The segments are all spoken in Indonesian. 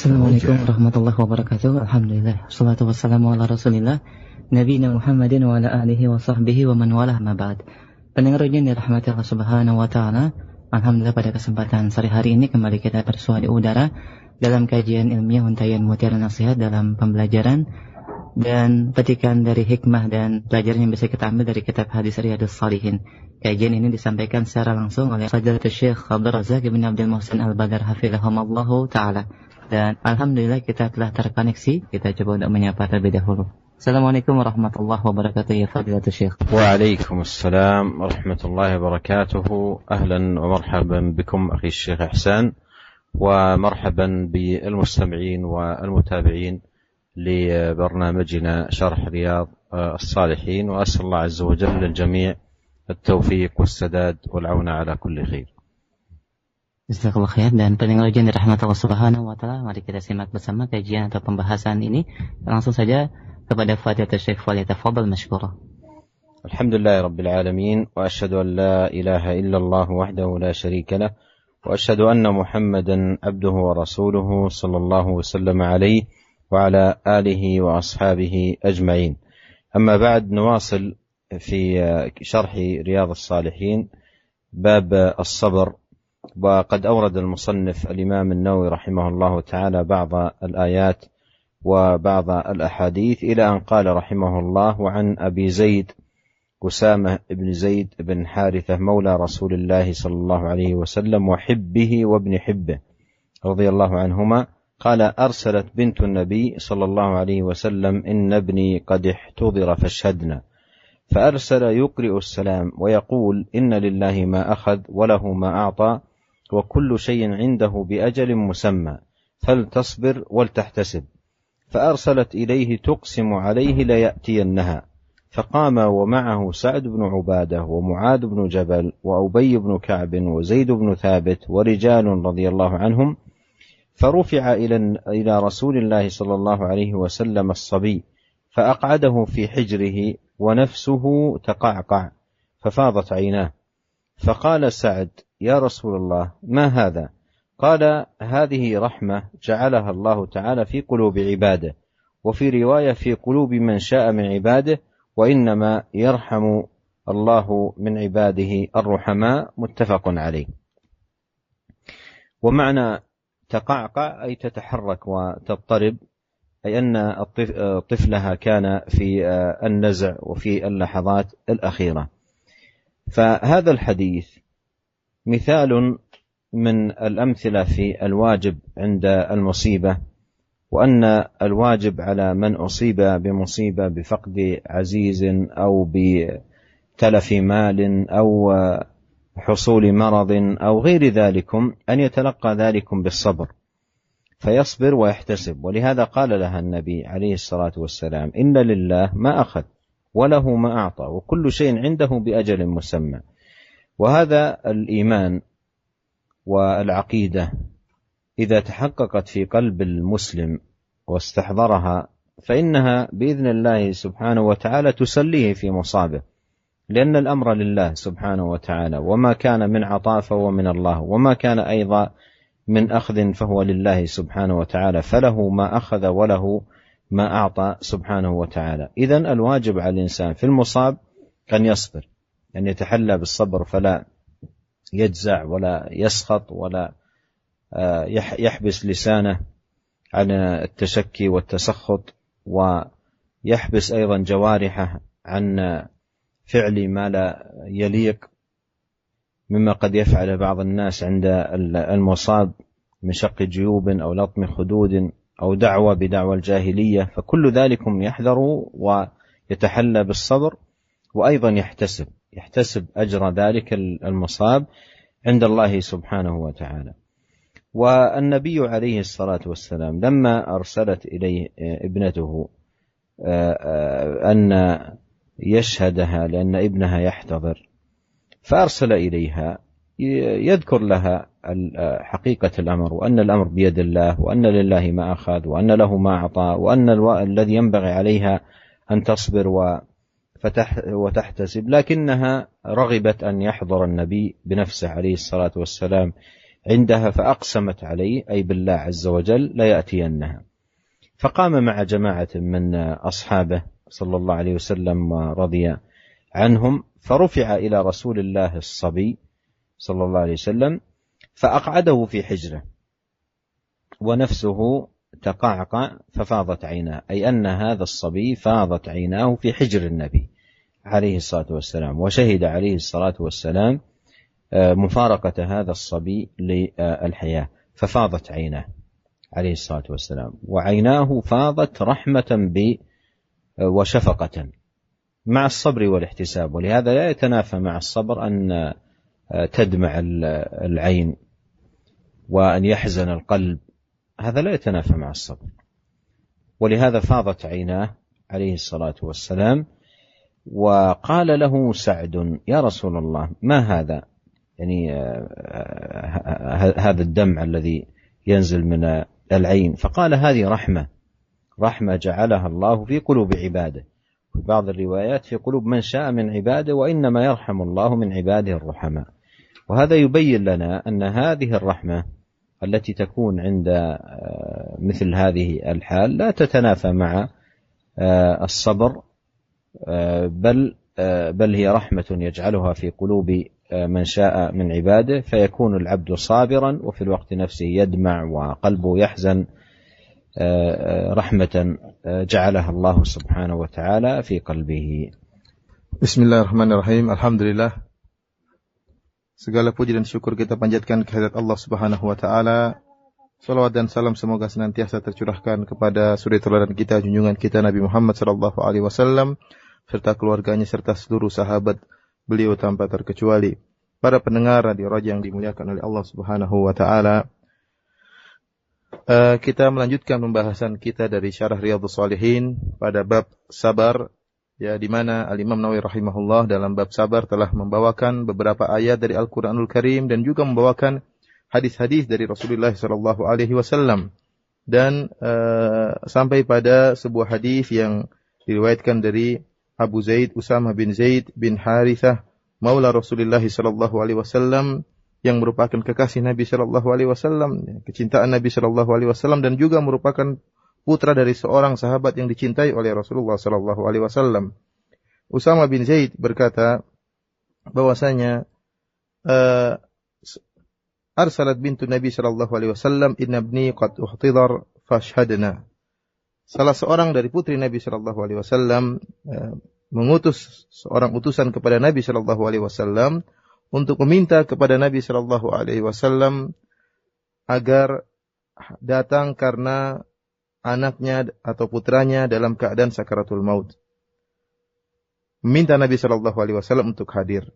Assalamualaikum warahmatullahi wabarakatuh. Alhamdulillah, wassalatu wassalamu ala rasulillah Nabiyina Muhammadin wa ala alihi wa sahbihi wa man walah ma ba'd. Pendengar yang dirahmati Allah subhanahu wa ta'ala, alhamdulillah pada kesempatan sore hari ini kembali kita bersua di udara dalam kajian ilmiah Untayan Mutiara Nasihat dalam pembelajaran dan petikan dari hikmah dan pelajaran yang bisa kita ambil dari kitab hadis Riyadhus Shalihin. Kajian ini disampaikan secara langsung oleh Fadilatul Syekh Abdul Razak bin Abdul Muhsin Al-Badar Hafizahumullah ta'ala. Dan alhamdulillah kita telah terkoneksi. Kita coba untuk menyapa terlebih dahulu. Assalamualaikum warahmatullahi wabarakatuh ya Fadilatul Syekh. Waalaikumsalam warahmatullahi wabarakatuh. Ahlan wa marhaban bikum akhi Syekh Ihsan wa marhaban بالمستمعين والمتابعين لبرنامجنا شرح رياض الصالحين وأسأل الله عز وجل للجميع التوفيق والسداد والعون على كل خير. Jazakallah khair. Dan pendengar yang dirahmati Allah subhanahu wa ta'ala, mari kita simak bersama kajian atau pembahasan ini. Langsung saja kepada Fadilatul Syekh, falyatafaddal mashkura. Alhamdulillah rabbil alamin wa asyhadu an la ilaha illallah wahdahu la syarika lah wa asyhadu anna Muhammadan abduhu wa rasuluhu sallallahu wasallam alaihi wa ala alihi wa ashabihi ajma'in. Amma ba'd, نواصل في شرح رياض الصالحين باب الصبر. وقد أورد المصنف الإمام النووي رحمه الله تعالى بعض الآيات وبعض الأحاديث إلى أن قال رحمه الله عن أبي زيد أسامة بن زيد بن حارثة مولى رسول الله صلى الله عليه وسلم وحبه وابن حبه رضي الله عنهما قال أرسلت بنت النبي صلى الله عليه وسلم إن ابني قد احتضر فاشهدنا، فأرسل يقرئ السلام ويقول إن لله ما أخذ وله ما أعطى وكل شيء عنده بأجل مسمى فلتصبر ولتحتسب. فأرسلت إليه تقسم عليه ليأتينها، فقام ومعه سعد بن عبادة ومعاذ بن جبل وأبي بن كعب وزيد بن ثابت ورجال رضي الله عنهم، فرفع إلى رسول الله صلى الله عليه وسلم الصبي فأقعده في حجره ونفسه تقعقع ففاضت عيناه، فقال سعد: يا رسول الله ما هذا؟ قال: هذه رحمة جعلها الله تعالى في قلوب عباده، وفي رواية في قلوب من شاء من عباده، وإنما يرحم الله من عباده الرحماء. متفق عليه. ومعنى تقعقع أي تتحرك وتضطرب، أي أن طفلها كان في النزع وفي اللحظات الأخيرة. فهذا الحديث مثال من الأمثلة في الواجب عند المصيبة، وأن الواجب على من أصيب بمصيبة بفقد عزيز أو بتلف مال أو حصول مرض أو غير ذلكم أن يتلقى ذلكم بالصبر فيصبر ويحتسب. ولهذا قال لها النبي عليه الصلاة والسلام: إن لله ما أخذ وله ما أعطى وكل شيء عنده بأجل مسمى. وهذا الإيمان والعقيدة إذا تحققت في قلب المسلم واستحضرها فإنها بإذن الله سبحانه وتعالى تسليه في مصابه، لأن الأمر لله سبحانه وتعالى، وما كان من عطاء فهو من الله، وما كان أيضا من أخذ فهو لله سبحانه وتعالى، فله ما أخذ وله ما أعطى سبحانه وتعالى. إذن الواجب على الإنسان في المصاب أن يصبر، أن يتحلى بالصبر، فلا يجزع ولا يسخط ولا يحبس لسانه عن التشكي والتسخط، ويحبس أيضا جوارحه عن فعل ما لا يليق مما قد يفعل بعض الناس عند المصاب من شق جيوب أو لطم خدود أو دعوة بدعوى الجاهلية، فكل ذلكم يحذر ويتحلى بالصبر، وأيضا يحتسب أجر ذلك المصاب عند الله سبحانه وتعالى. والنبي عليه الصلاة والسلام لما أرسلت إليه ابنته أن يشهدها لأن ابنها يحتضر، فأرسل إليها يذكر لها حقيقة الأمر، وأن الأمر بيد الله، وأن لله ما أخذ وأن له ما أعطى، وأن الذي ينبغي عليها أن تصبر وتحتسب. لكنها رغبت أن يحضر النبي بنفسه عليه الصلاة والسلام عندها فأقسمت عليه أي بالله عز وجل ليأتينها. فقام مع جماعة من أصحابه صلى الله عليه وسلم ورضي عنهم، فرفع إلى رسول الله الصبي صلى الله عليه وسلم فأقعده في حجره ونفسه تقعقع ففاضت عيناه، أي أن هذا الصبي فاضت عيناه في حجر النبي عليه الصلاة والسلام، وشهد عليه الصلاة والسلام مفارقة هذا الصبي للحياة، ففاضت عيناه عليه الصلاة والسلام، وعيناه فاضت رحمة وشفقة مع الصبر والاحتساب. ولهذا لا يتنافى مع الصبر أن تدمع العين وأن يحزن القلب، هذا لا يتنافى مع الصبر. ولهذا فاضت عيناه عليه الصلاة والسلام، وقال له سعد: يا رسول الله ما هذا؟ يعني هذا الدمع الذي ينزل من العين. فقال: هذه رحمة جعلها الله في قلوب عباده، في بعض الروايات في قلوب من شاء من عباده، وإنما يرحم الله من عباده الرحماء. وهذا يبين لنا أن هذه الرحمة التي تكون عند مثل هذه الحال لا تتنافى مع الصبر، بل هي رحمة يجعلها في قلوب من شاء من عباده، فيكون العبد صابرا وفي الوقت نفسه يدمع وقلبه يحزن، رحمة جعلها الله سبحانه وتعالى في قلبه. Bismillahirrahmanirrahim. Alhamdulillah, segala puji dan syukur kita panjatkan kehadirat Allah Subhanahu wa taala. Salawat dan salam semoga senantiasa tercurahkan kepada suri teladan kita, junjungan kita Nabi Muhammad sallallahu alaihi wasallam serta keluarganya serta seluruh sahabat beliau tanpa terkecuali. Para pendengar Radio Raja yang dimuliakan oleh Allah Subhanahu wa taala, kita melanjutkan pembahasan kita dari Syarah Riyadhus Shalihin pada bab sabar, ya, di mana Al-Imam Nawawi rahimahullah dalam bab sabar telah membawakan beberapa ayat dari Al-Qur'anul Karim dan juga membawakan hadis-hadis dari Rasulullah sallallahu alaihi wasallam, dan sampai pada sebuah hadis yang diriwayatkan dari Abu Zaid Usamah bin Zaid bin Harithah maula Rasulullah sallallahu alaihi wasallam, yang merupakan kekasih Nabi sallallahu alaihi wasallam, kecintaan Nabi sallallahu alaihi wasallam, dan juga merupakan putra dari seorang sahabat yang dicintai oleh Rasulullah sallallahu alaihi wasallam. Usamah bin Zaid berkata bahwasanya arsalat bintu Nabi sallallahu alaihi wasallam, inna ibni qad uhtidar fashhadna. Salah seorang dari putri Nabi sallallahu alaihi wasallam mengutus seorang utusan kepada Nabi sallallahu alaihi wasallam untuk meminta kepada Nabi sallallahu alaihi wasallam agar datang karena anaknya atau putranya dalam keadaan sakaratul maut. Meminta Nabi sallallahu alaihi wasallam untuk hadir.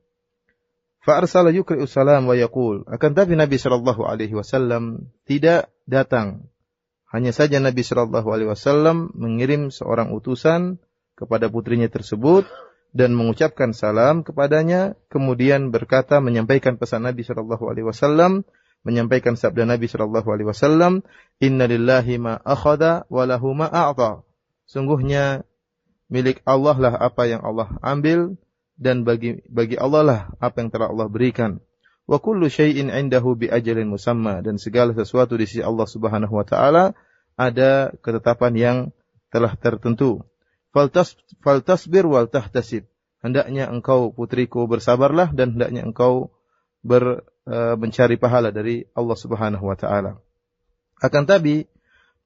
Fa arsala yukri'u salam wa yaqul, akan tapi Nabi sallallahu alaihi wasallam tidak datang. Hanya saja Nabi sallallahu alaihi wasallam mengirim seorang utusan kepada putrinya tersebut dan mengucapkan salam kepadanya, kemudian berkata, menyampaikan pesan Nabi sallallahu alaihi wasallam, menyampaikan sabda Nabi sallallahu alaihi wasallam, inna lillahi ma akhadha wa lahu ma a'ta. Sungguhnya milik Allah lah apa yang Allah ambil, dan bagi Allah lah apa yang telah Allah berikan. Wa kullu syai'in 'indahu bi ajalin musamma, dan segala sesuatu di sisi Allah Subhanahu wa taala ada ketetapan yang telah tertentu. Faltasbir wal tahtasib. Hendaknya engkau putriku bersabarlah, dan hendaknya engkau mencari pahala dari Allah Subhanahu wa taala. Akan tapi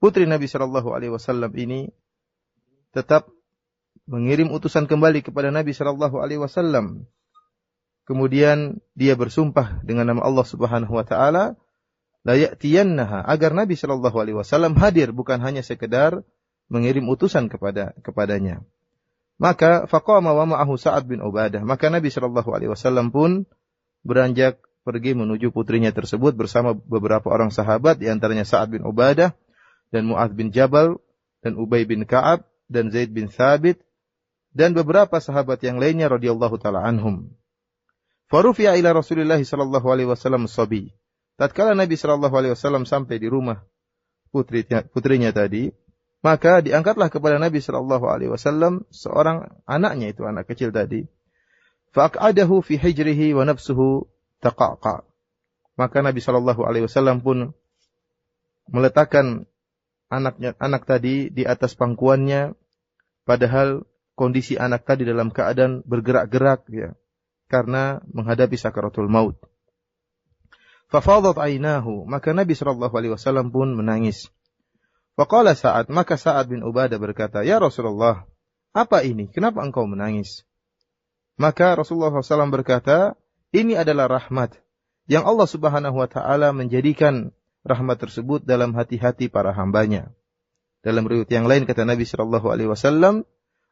putri Nabi sallallahu alaihi wasallam ini tetap mengirim utusan kembali kepada Nabi sallallahu alaihi wasallam. Kemudian dia bersumpah dengan nama Allah Subhanahu wa taala, la ya'tiyannaha, agar Nabi sallallahu alaihi wasallam hadir, bukan hanya sekedar mengirim utusan kepadanya. Maka faqama wa ma'ahu Sa'ad bin Ubadah, maka Nabi sallallahu alaihi wasallam pun beranjak pergi menuju putrinya tersebut bersama beberapa orang sahabat, di antaranya Sa'ad bin Ubadah dan Mu'adz bin Jabal dan Ubay bin Ka'ab dan Zaid bin Thabit dan beberapa sahabat yang lainnya radhiyallahu taala anhum. Farufi'a ila Rasulillah sallallahu alaihi wasallam sabi. Tatkala Nabi sallallahu alaihi wasallam sampai di rumah putrinya tadi, maka diangkatlah kepada Nabi sallallahu alaihi wasallam seorang anaknya, itu anak kecil tadi. Faq'adahu fi hijrihi wa nafsuhu taqaqa. Maka Nabi SAW pun meletakkan anak tadi di atas pangkuannya, padahal kondisi anak tadi dalam keadaan bergerak-gerak, ya, karena menghadapi sakaratul maut. Fafadat ainahu, maka Nabi SAW pun menangis. Faqala Sa'ad, maka Sa'ad bin Ubadah berkata, ya Rasulullah, apa ini? Kenapa engkau menangis? Maka Rasulullah SAW berkata, ini adalah rahmat yang Allah Subhanahu wa Ta'ala menjadikan rahmat tersebut dalam hati-hati para hambanya. Dalam riwayat yang lain kata Nabi SAW,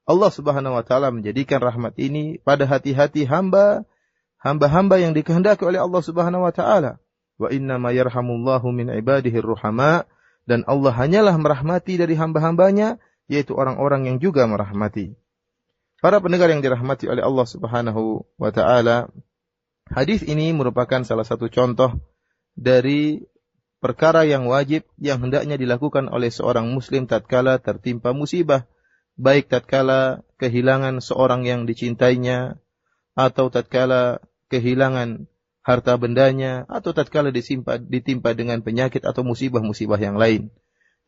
Allah Subhanahu wa Ta'ala menjadikan rahmat ini pada hati-hati hamba-hamba yang dikehendaki oleh Allah Subhanahu wa Ta'ala. Wa inna ma yarhamullahu min ibadihi ruhama, dan Allah hanyalah merahmati dari hamba-hambanya, yaitu orang-orang yang juga merahmati. Para pendengar yang dirahmati oleh Allah Subhanahu wa Ta'ala, hadis ini merupakan salah satu contoh dari perkara yang wajib yang hendaknya dilakukan oleh seorang muslim tatkala tertimpa musibah, baik tatkala kehilangan seorang yang dicintainya, atau tatkala kehilangan harta bendanya, atau tatkala ditimpa dengan penyakit atau musibah-musibah yang lain.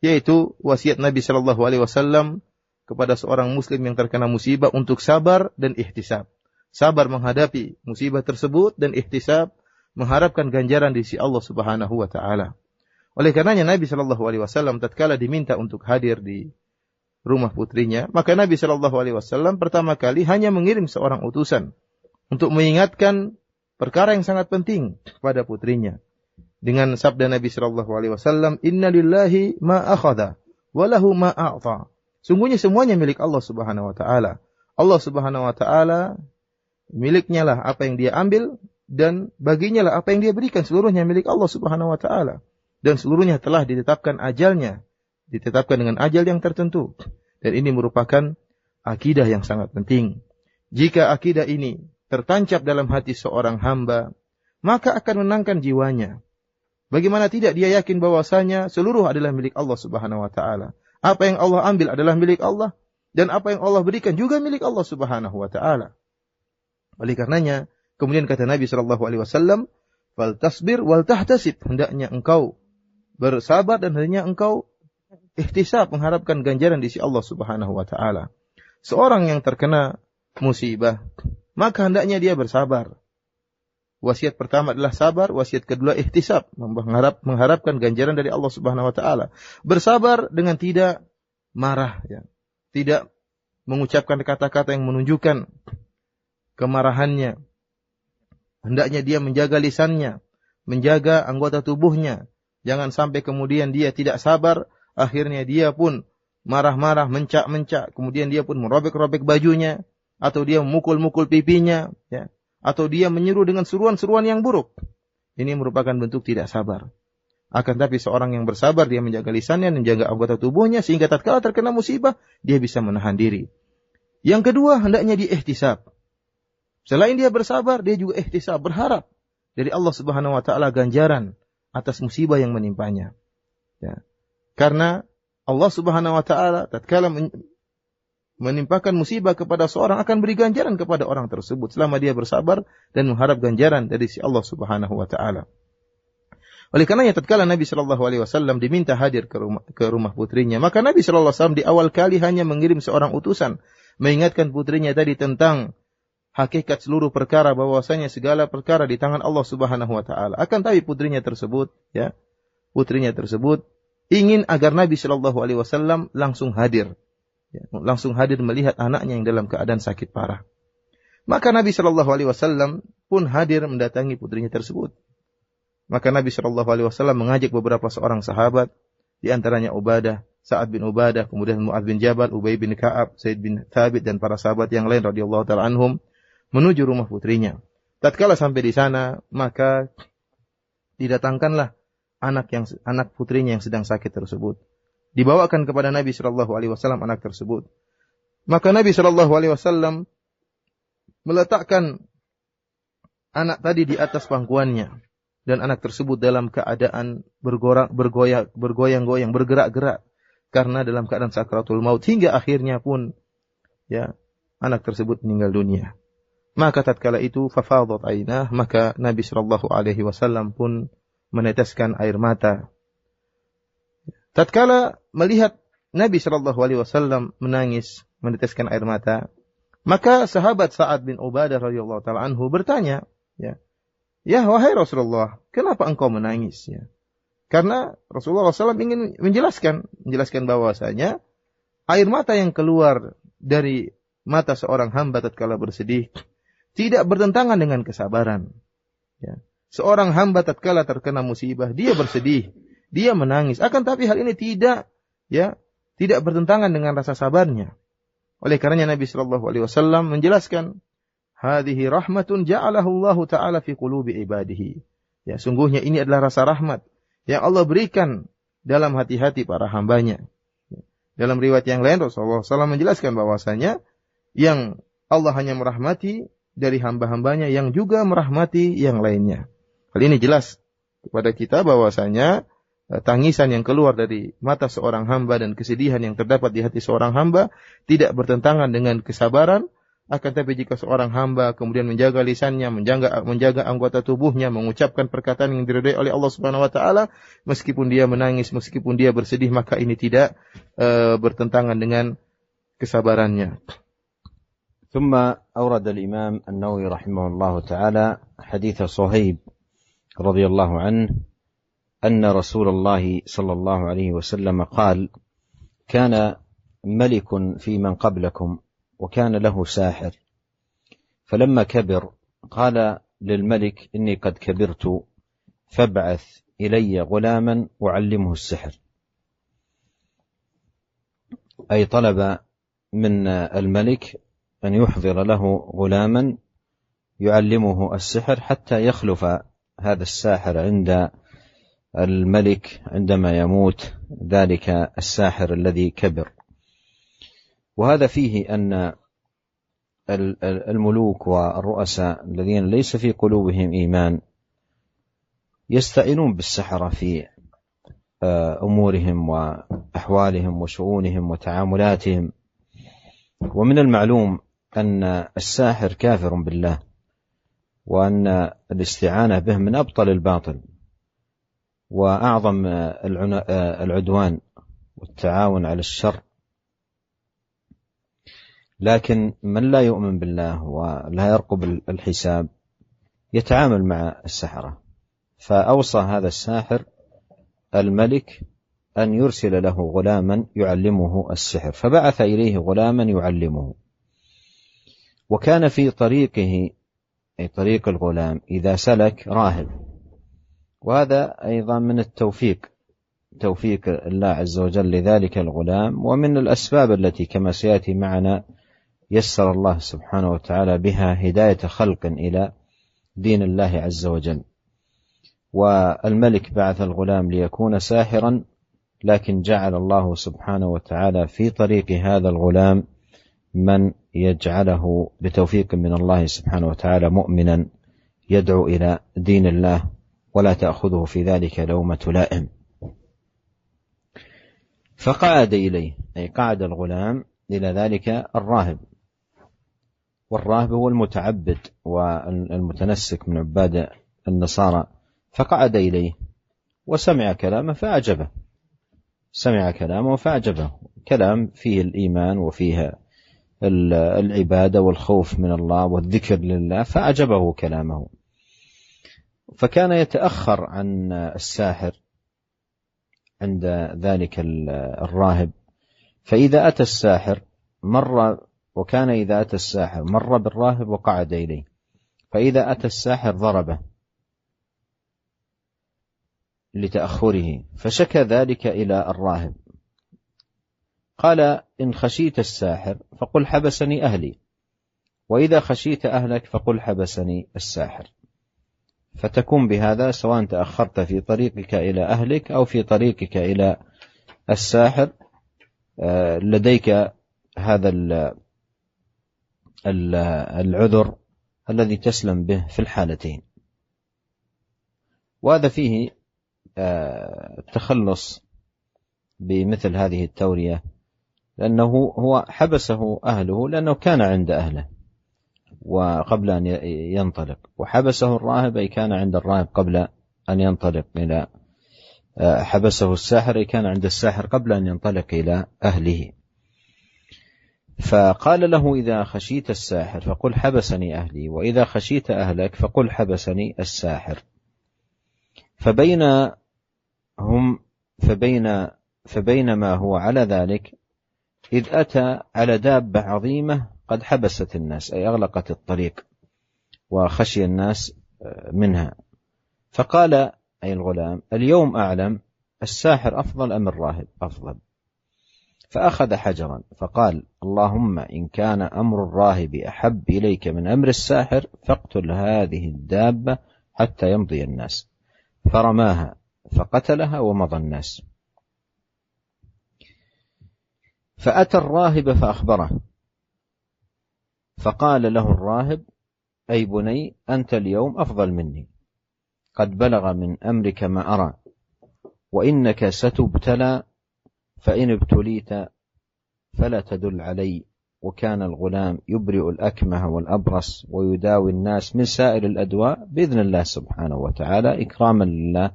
Yaitu wasiat Nabi SAW kepada seorang muslim yang terkena musibah untuk sabar dan ihtisab. Sabar menghadapi musibah tersebut dan ihtisab mengharapkan ganjaran di sisi Allah Subhanahu wa Ta'ala. Oleh karenanya Nabi SAW tatkala diminta untuk hadir di rumah putrinya, maka Nabi SAW pertama kali hanya mengirim seorang utusan untuk mengingatkan perkara yang sangat penting kepada putrinya. Dengan sabda Nabi SAW, Inna lillahi ma akhadha, walahu ma a'ta. Sungguhnya semuanya milik Allah Subhanahu wa Ta'ala. Allah Subhanahu wa Ta'ala miliknya lah apa yang dia ambil, dan baginya lah apa yang dia berikan. Seluruhnya milik Allah Subhanahu wa Ta'ala. Dan seluruhnya telah ditetapkan ajalnya. Ditetapkan dengan ajal yang tertentu. Dan ini merupakan akidah yang sangat penting. Jika akidah ini tertancap dalam hati seorang hamba, maka akan menenangkan jiwanya. Bagaimana tidak dia yakin bahwasanya seluruh adalah milik Allah Subhanahu wa Ta'ala. Apa yang Allah ambil adalah milik Allah. Dan apa yang Allah berikan juga milik Allah Subhanahu wa Ta'ala. Oleh karenanya, kemudian kata Nabi SAW, "Fal tasbir wal tahtasib." Hendaknya engkau bersabar dan hendaknya engkau ihtisab, mengharapkan ganjaran di sisi Allah Subhanahu wa Ta'ala. Seorang yang terkena musibah, maka hendaknya dia bersabar. Wasiat pertama adalah sabar, wasiat kedua ihtisab, mengharapkan ganjaran dari Allah Subhanahu wa Ta'ala. Bersabar dengan tidak marah, ya. Tidak mengucapkan kata-kata yang menunjukkan kemarahannya. Hendaknya dia menjaga lisannya, menjaga anggota tubuhnya. Jangan sampai kemudian dia tidak sabar, akhirnya dia pun marah-marah, mencak-mencak, kemudian dia pun merobek-robek bajunya, atau dia memukul-mukul pipinya, ya, atau dia menyeru dengan seruan-seruan yang buruk. Ini merupakan bentuk tidak sabar. Akan tapi seorang yang bersabar, dia menjaga lisannya, menjaga anggota tubuhnya, sehingga tatkala terkena musibah, dia bisa menahan diri. Yang kedua, hendaknya dia ihtisab. Selain dia bersabar, dia juga ihtisab, berharap dari Allah Subhanahu wa Ta'ala ganjaran atas musibah yang menimpanya. Ya. Karena Allah Subhanahu wa Ta'ala tatkala menimpakan musibah kepada seorang akan beri ganjaran kepada orang tersebut selama dia bersabar dan mengharap ganjaran dari si Allah Subhanahu wa Ta'ala. Oleh karenanya tatkala Nabi sallallahu alaihi wasallam diminta hadir ke rumah putrinya, maka Nabi sallallahu alaihi wasallam di awal kali hanya mengirim seorang utusan mengingatkan putrinya tadi tentang hakikat seluruh perkara, bahwasanya segala perkara di tangan Allah Subhanahu wa Ta'ala. Akan tapi putrinya tersebut ingin agar Nabi sallallahu alaihi wasallam langsung hadir. Ya, langsung hadir melihat anaknya yang dalam keadaan sakit parah. Maka Nabi sallallahu alaihi wasallam pun hadir mendatangi putrinya tersebut. Maka Nabi sallallahu alaihi wasallam mengajak beberapa seorang sahabat, di antaranya Ubadah, Sa'ad bin Ubadah, kemudian Mu'adz bin Jabal, Ubay bin Ka'ab, Zaid bin Thabit, dan para sahabat yang lain radhiyallahu ta'ala anhum menuju rumah putrinya. Tatkala sampai di sana, maka didatangkanlah anak putrinya yang sedang sakit tersebut. Dibawakan kepada Nabi sallallahu alaihi wasallam anak tersebut. Maka Nabi sallallahu alaihi wasallam meletakkan anak tadi di atas pangkuannya, dan anak tersebut dalam keadaan bergoyang-goyang, bergerak-gerak karena dalam keadaan sakratul maut, hingga akhirnya pun ya anak tersebut meninggal dunia. Maka tatkala itu fafadat ainah, maka Nabi sallallahu alaihi wasallam pun meneteskan air mata. Tatkala melihat Nabi sallallahu alaihi wasallam menangis, meneteskan air mata, maka sahabat Sa'ad bin Ubadah radhiyallahu taala anhu bertanya, ya wahai Rasulullah, kenapa engkau menangis? Ya. Karena Rasulullah SAW ingin menjelaskan bahwasanya air mata yang keluar dari mata seorang hamba tatkala bersedih tidak bertentangan dengan kesabaran. Ya. Seorang hamba tatkala terkena musibah, dia bersedih, dia menangis. Akan tapi hal ini tidak bertentangan dengan rasa sabarnya. Oleh karenanya Nabi sallallahu alaihi wasallam menjelaskan, hadhihi rahmatun ja'alahu Allah taala fi qulubi ibadihi. Ya, sungguhnya ini adalah rasa rahmat yang Allah berikan dalam hati-hati para hambanya. Dalam riwayat yang lain Rasulullah SAW menjelaskan bahwasanya yang Allah hanya merahmati dari hamba-hambanya yang juga merahmati yang lainnya. Hal ini jelas kepada kita bahwasanya tangisan yang keluar dari mata seorang hamba dan kesedihan yang terdapat di hati seorang hamba tidak bertentangan dengan kesabaran. Akan tapi jika seorang hamba kemudian menjaga lisannya, menjaga anggota tubuhnya, mengucapkan perkataan yang diridhai oleh Allah Subhanahu wa taala, meskipun dia menangis, meskipun dia bersedih, maka ini tidak bertentangan dengan kesabarannya. ثم أورد الإمام النووي رحمه الله تعالى حديث صهيب رضي الله عنه أن رسول الله صلى الله عليه وسلم قال: كان ملك في من قبلكم وكان له ساحر، فلما كبر قال للملك: إني قد كبرت فابعث إلي غلاما أعلمه السحر. أي طلب من الملك أن يحضر له غلاما يعلمه السحر حتى يخلف هذا الساحر عند الملك عندما يموت ذلك الساحر الذي كبر. وهذا فيه أن الملوك والرؤساء الذين ليس في قلوبهم إيمان يستعينون بالسحرة في أمورهم وأحوالهم وشؤونهم وتعاملاتهم. ومن المعلوم أن الساحر كافر بالله، وأن الاستعانة به من أبطل الباطل وأعظم العدوان والتعاون على الشر. لكن من لا يؤمن بالله ولا يرقب الحساب يتعامل مع السحرة. فأوصى هذا الساحر الملك أن يرسل له غلاما يعلمه السحر، فبعث إليه غلاما يعلمه. وكان في طريقه أي طريق الغلام إذا سلك راهب، وهذا أيضا من التوفيق، توفيق الله عز وجل لذلك الغلام، ومن الأسباب التي كما سيأتي معنا يسر الله سبحانه وتعالى بها هداية خلق إلى دين الله عز وجل. والملك بعث الغلام ليكون ساحرا، لكن جعل الله سبحانه وتعالى في طريق هذا الغلام من يجعله بتوفيق من الله سبحانه وتعالى مؤمنا يدعو إلى دين الله ولا تأخذه في ذلك لومة لائم. فقعد إليه، أي قعد الغلام إلى ذلك الراهب، والراهب هو المتعبد والمتنسك من عباد النصارى. فقعد إليه وسمع كلامه فأعجبه، سمع كلامه فأعجبه، كلام فيه الإيمان وفيه العبادة والخوف من الله والذكر لله، فأعجبه كلامه. فكان يتأخر عن الساحر عند ذلك الراهب، فإذا أتى الساحر وكان إذا أتى الساحر مر بالراهب وقعد إليه، فإذا أتى الساحر ضربه لتأخره، فشكى ذلك إلى الراهب. قال: إن خشيت الساحر فقل حبسني أهلي، وإذا خشيت أهلك فقل حبسني الساحر. فتكون بهذا سواء تأخرت في طريقك إلى أهلك أو في طريقك إلى الساحر لديك هذا العذر الذي تسلم به في الحالتين. وهذا فيه التخلص بمثل هذه التورية، لأنه هو حبسه أهله لأنه كان عند أهله. وقبل أن ينطلق، وحبسه الراهب أي كان عند الراهب قبل أن ينطلق إلى حبسه الساحر أي كان عند الساحر قبل أن ينطلق إلى أهله. فقال له: إذا خشيت الساحر فقل حبسني أهلي، وإذا خشيت أهلك فقل حبسني الساحر. فبينما هو على ذلك إذ أتى على دابة عظيمة قد حبست الناس، أي أغلقت الطريق وخشي الناس منها. فقال أي الغلام: اليوم أعلم الساحر أفضل أم الراهب أفضل؟ فأخذ حجرا فقال: اللهم إن كان أمر الراهب أحب إليك من أمر الساحر فاقتل هذه الدابة حتى يمضي الناس. فرماها فقتلها ومضى الناس. فأتى الراهب فأخبره، فقال له الراهب: أي بني، أنت اليوم أفضل مني، قد بلغ من أمرك ما أرى، وإنك ستبتلى، فإن ابتليت فلا تدل علي. وكان الغلام يبرئ الأكمه والأبرص ويداوي الناس من سائر الأدواء بإذن الله سبحانه وتعالى، إكراما لله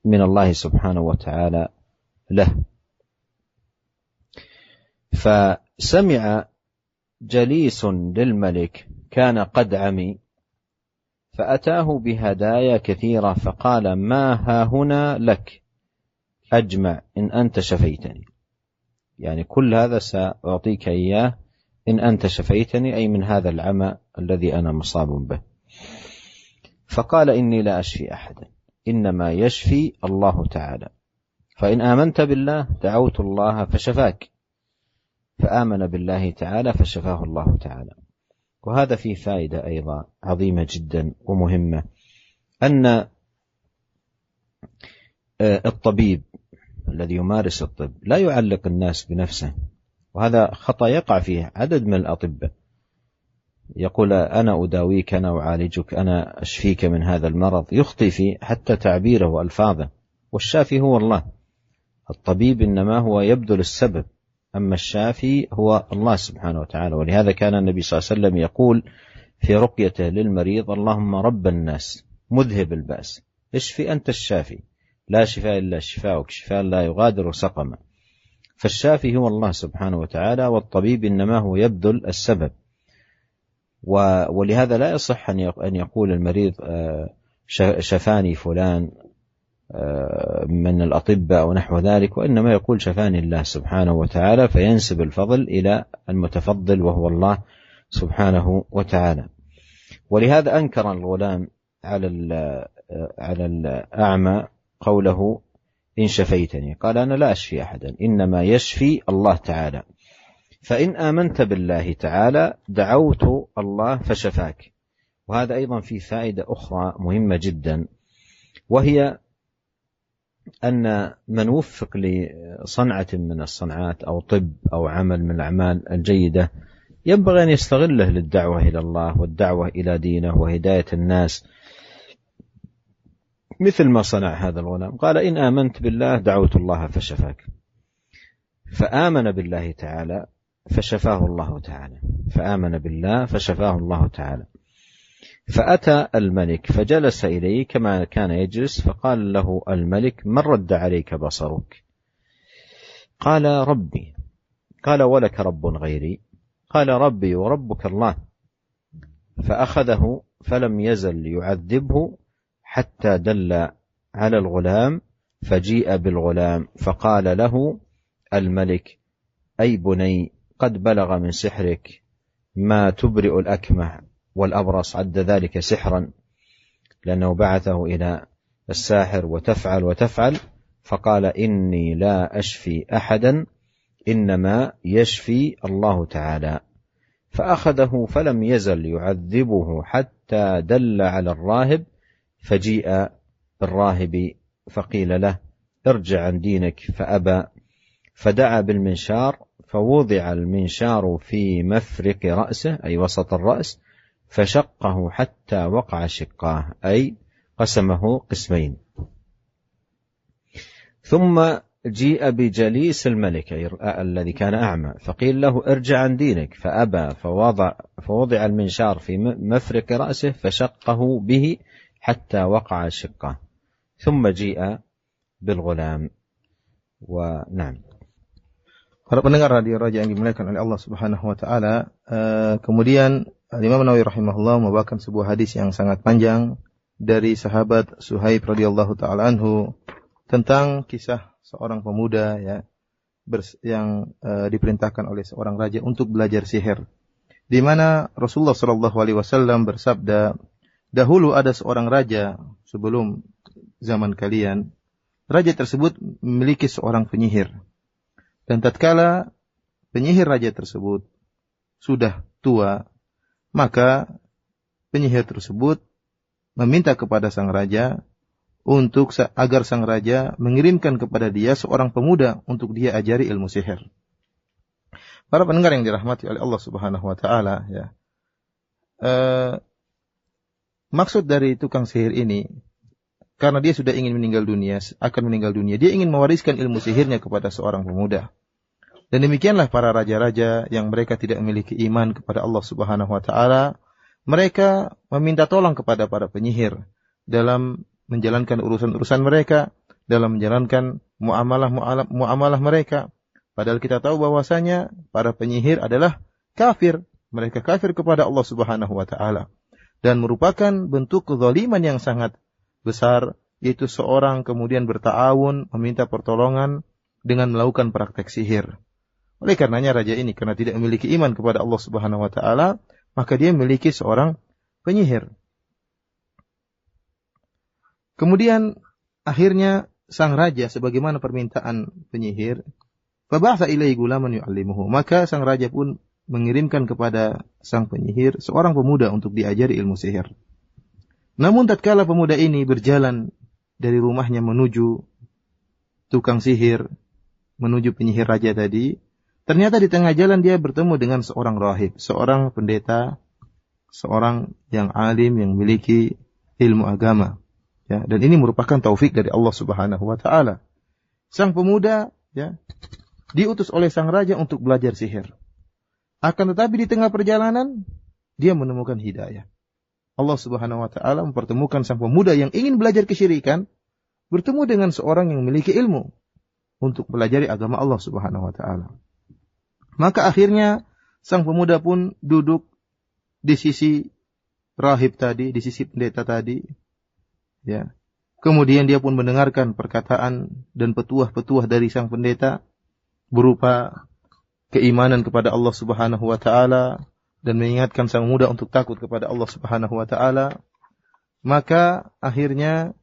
من الله سبحانه وتعالى له. فسمع جليس للملك كان قد عمي، فأتاه بهدايا كثيرة، فقال: ما ها هنا لك أجمع إن أنت شفيتني، يعني كل هذا سأعطيك إياه إن أنت شفيتني، أي من هذا العمى الذي أنا مصاب به. فقال: إني لا أشفي أحدا، إنما يشفي الله تعالى، فإن آمنت بالله دعوت الله فشفاك. فآمن بالله تعالى فشفاه الله تعالى. وهذا فيه فائدة أيضا عظيمة جدا ومهمة، أن الطبيب الذي يمارس الطب لا يعلق الناس بنفسه، وهذا خطأ يقع فيه عدد من الأطباء، يقول: أنا أداويك، أنا أعالجك، أنا أشفيك من هذا المرض، يخطئ فيه حتى تعبيره وألفاظه، والشافي هو الله. الطبيب إنما هو يبذل السبب، أما الشافي هو الله سبحانه وتعالى. ولهذا كان النبي صلى الله عليه وسلم يقول في رقيته للمريض: اللهم رب الناس مذهب البأس اشفي أنت الشافي، لا شفاء إلا شفاؤك، شفاء لا يغادر سقما. فالشافي هو الله سبحانه وتعالى، والطبيب إنما هو يبذل السبب. ولهذا لا يصح أن يقول المريض شفاني فلان من الأطباء ونحو ذلك، وإنما يقول شفاني الله سبحانه وتعالى، فينسب الفضل إلى المتفضل وهو الله سبحانه وتعالى. ولهذا أنكر الغلام على الأعمى قوله: إن شفيتني، قال: أنا لا أشفي أحدا، إنما يشفي الله تعالى، فإن آمنت بالله تعالى دعوت الله فشفاك. وهذا أيضا فيه فائدة أخرى مهمة جدا، وهي أن من وفق لصنعة من الصنعات أو طب أو عمل من الأعمال الجيدة ينبغي أن يستغله للدعوة إلى الله والدعوة إلى دينه وهداية الناس، مثل ما صنع هذا الغلام. قال: إن آمنت بالله دعوت الله فشفاك، فآمن بالله تعالى فشفاه الله تعالى، فآمن بالله فشفاه الله تعالى. فأتى الملك فجلس إليه كما كان يجلس، فقال له الملك: من رد عليك بصرك؟ قال: ربي. قال: ولك رب غيري؟ قال: ربي وربك الله. فأخذه فلم يزل يعذبه حتى دل على الغلام، فجيء بالغلام، فقال له الملك: أي بني، قد بلغ من سحرك ما تبرئ الأكمه والأبرص، عد ذلك سحرا، لأنه بعثه إلى الساحر وتفعل. فقال: إني لا أشفي أحدا، إنما يشفي الله تعالى. فأخذه فلم يزل يعذبه حتى دل على الراهب، فجيء بالراهب فقيل له: ارجع عن دينك، فأبى، فدعا بالمنشار، فوضع المنشار في مفرق رأسه أي وسط الرأس، فشقه حتى وقع شقاه أي قسمه قسمين. ثم جيء بجليس الملك الذي كان أعمى فقيل له ارجع عن دينك فأبى فوضع المنشار في مفرق رأسه فشقه به حتى وقع شقه ثم جيء بالغلام. ونعم. Para pendengar radio Raja yang dimuliakan oleh Allah Subhanahu wa taala, kemudian Imam Nawawi rahimahullah membawakan sebuah hadis yang sangat panjang dari sahabat Suhaib radhiyallahu taala anhu tentang kisah seorang pemuda yang diperintahkan oleh seorang raja untuk belajar sihir. Di mana Rasulullah sallallahu alaihi wasallam bersabda, dahulu ada seorang raja sebelum zaman kalian. Raja tersebut memiliki seorang penyihir. Dan tatkala penyihir raja tersebut sudah tua, maka penyihir tersebut meminta kepada sang raja agar sang raja mengirimkan kepada dia seorang pemuda untuk dia ajari ilmu sihir. Para pendengar yang dirahmati oleh Allah Subhanahu wa taala, maksud dari tukang sihir ini, karena dia sudah ingin akan meninggal dunia, dia ingin mewariskan ilmu sihirnya kepada seorang pemuda. Dan demikianlah para raja-raja yang mereka tidak memiliki iman kepada Allah Subhanahu wa taala, mereka meminta tolong kepada para penyihir dalam menjalankan urusan-urusan mereka, dalam menjalankan muamalah mereka. Padahal kita tahu bahwasanya para penyihir adalah kafir, mereka kafir kepada Allah Subhanahu wa taala dan merupakan bentuk kezaliman yang sangat besar, yaitu seorang kemudian berta'awun meminta pertolongan dengan melakukan praktek sihir. Oleh karenanya raja ini karena tidak memiliki iman kepada Allah Subhanahu wa taala, maka dia memiliki seorang penyihir. Kemudian akhirnya sang raja sebagaimana permintaan penyihir, fab'atha ilaihi gulaman yu'allimuhu, maka sang raja pun mengirimkan kepada sang penyihir seorang pemuda untuk diajari ilmu sihir. Namun tatkala pemuda ini berjalan dari rumahnya menuju tukang sihir, menuju penyihir raja tadi, ternyata di tengah jalan dia bertemu dengan seorang rahib, seorang pendeta, seorang yang alim yang memiliki ilmu agama. Dan ini merupakan taufik dari Allah Subhanahu wa taala. Sang pemuda diutus oleh sang raja untuk belajar sihir. Akan tetapi di tengah perjalanan dia menemukan hidayah. Allah Subhanahu wa taala mempertemukan sang pemuda yang ingin belajar kesyirikan bertemu dengan seorang yang memiliki ilmu untuk pelajari agama Allah Subhanahu wa taala. Maka akhirnya sang pemuda pun duduk di sisi rahib tadi, di sisi pendeta tadi. Kemudian dia pun mendengarkan perkataan dan petuah-petuah dari sang pendeta berupa keimanan kepada Allah Subhanahu wa taala dan mengingatkan sang muda untuk takut kepada Allah Subhanahu wa taala. Maka akhirnya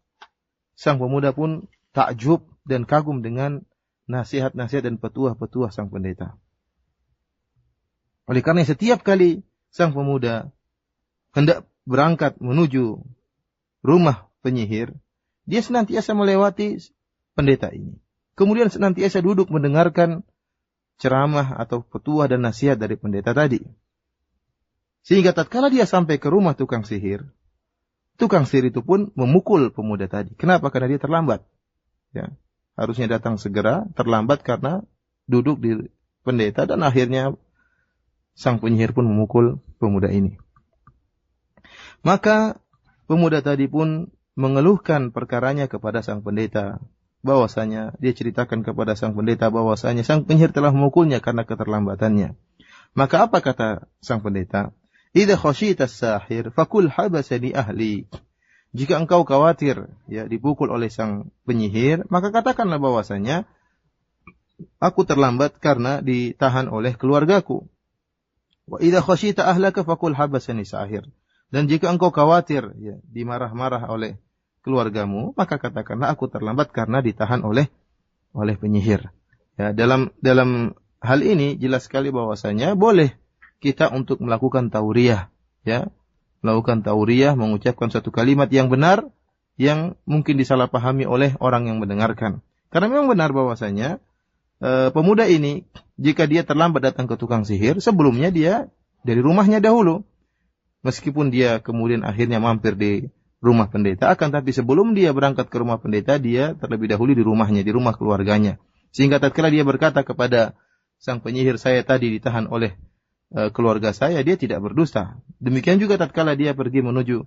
sang pemuda pun takjub dan kagum dengan nasihat-nasihat dan petuah-petuah sang pendeta. Oleh karena setiap kali sang pemuda hendak berangkat menuju rumah penyihir, dia senantiasa melewati pendeta ini. Kemudian senantiasa duduk mendengarkan ceramah atau petuah dan nasihat dari pendeta tadi. Sehingga tatkala dia sampai ke rumah tukang sihir itu pun memukul pemuda tadi. Kenapa? Karena dia terlambat. Harusnya datang segera, terlambat karena duduk di pendeta dan akhirnya sang penyihir pun memukul pemuda ini. Maka pemuda tadi pun mengeluhkan perkaranya kepada sang pendeta, bahwasanya dia ceritakan kepada sang pendeta bahwasanya sang penyihir telah memukulnya karena keterlambatannya. Maka apa kata sang pendeta? Idza khashita as-sahir fakul habasani ahli. Jika engkau khawatir dipukul oleh sang penyihir, maka katakanlah bahwasanya aku terlambat karena ditahan oleh keluargaku. Wa idza khashita ahlaka fakul habasani sahir. Dan jika engkau khawatir dimarah-marah oleh keluargamu, maka katakanlah aku terlambat karena ditahan oleh penyihir. Dalam hal ini jelas sekali bahwasanya boleh kita untuk melakukan tauriyah, melakukan tauriyah, mengucapkan satu kalimat yang benar yang mungkin disalahpahami oleh orang yang mendengarkan. Karena memang benar bahwasanya pemuda ini jika dia terlambat datang ke tukang sihir, sebelumnya dia dari rumahnya dahulu. Meskipun dia kemudian akhirnya mampir di rumah pendeta, akan tapi sebelum dia berangkat ke rumah pendeta, dia terlebih dahulu di rumahnya, di rumah keluarganya. Sehingga tatkala dia berkata kepada sang penyihir, saya tadi ditahan oleh keluarga saya, dia tidak berdusta. Demikian juga tatkala dia pergi menuju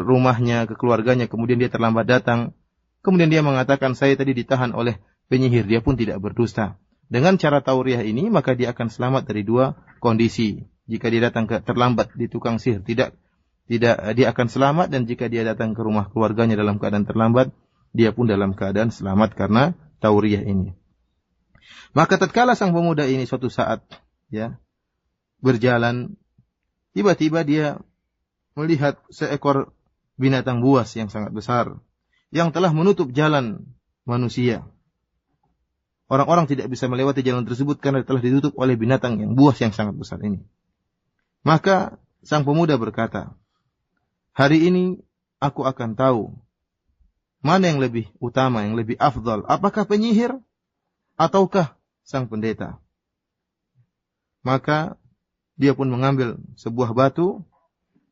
rumahnya, ke keluarganya, kemudian dia terlambat datang, kemudian dia mengatakan saya tadi ditahan oleh penyihir, dia pun tidak berdusta. Dengan cara tauriah ini, maka dia akan selamat dari dua kondisi. Jika dia datang terlambat di tukang sihir, tidak dia akan selamat, dan jika dia datang ke rumah keluarganya dalam keadaan terlambat, dia pun dalam keadaan selamat karena tauriah ini. Maka tatkala sang pemuda ini suatu saat ya berjalan, tiba-tiba dia melihat seekor binatang buas yang sangat besar yang telah menutup jalan manusia. Orang-orang tidak bisa melewati jalan tersebut karena telah ditutup oleh binatang yang buas yang sangat besar ini. Maka sang pemuda berkata, hari ini aku akan tahu mana yang lebih utama, yang lebih afdal. Apakah penyihir ataukah sang pendeta? Maka dia pun mengambil sebuah batu,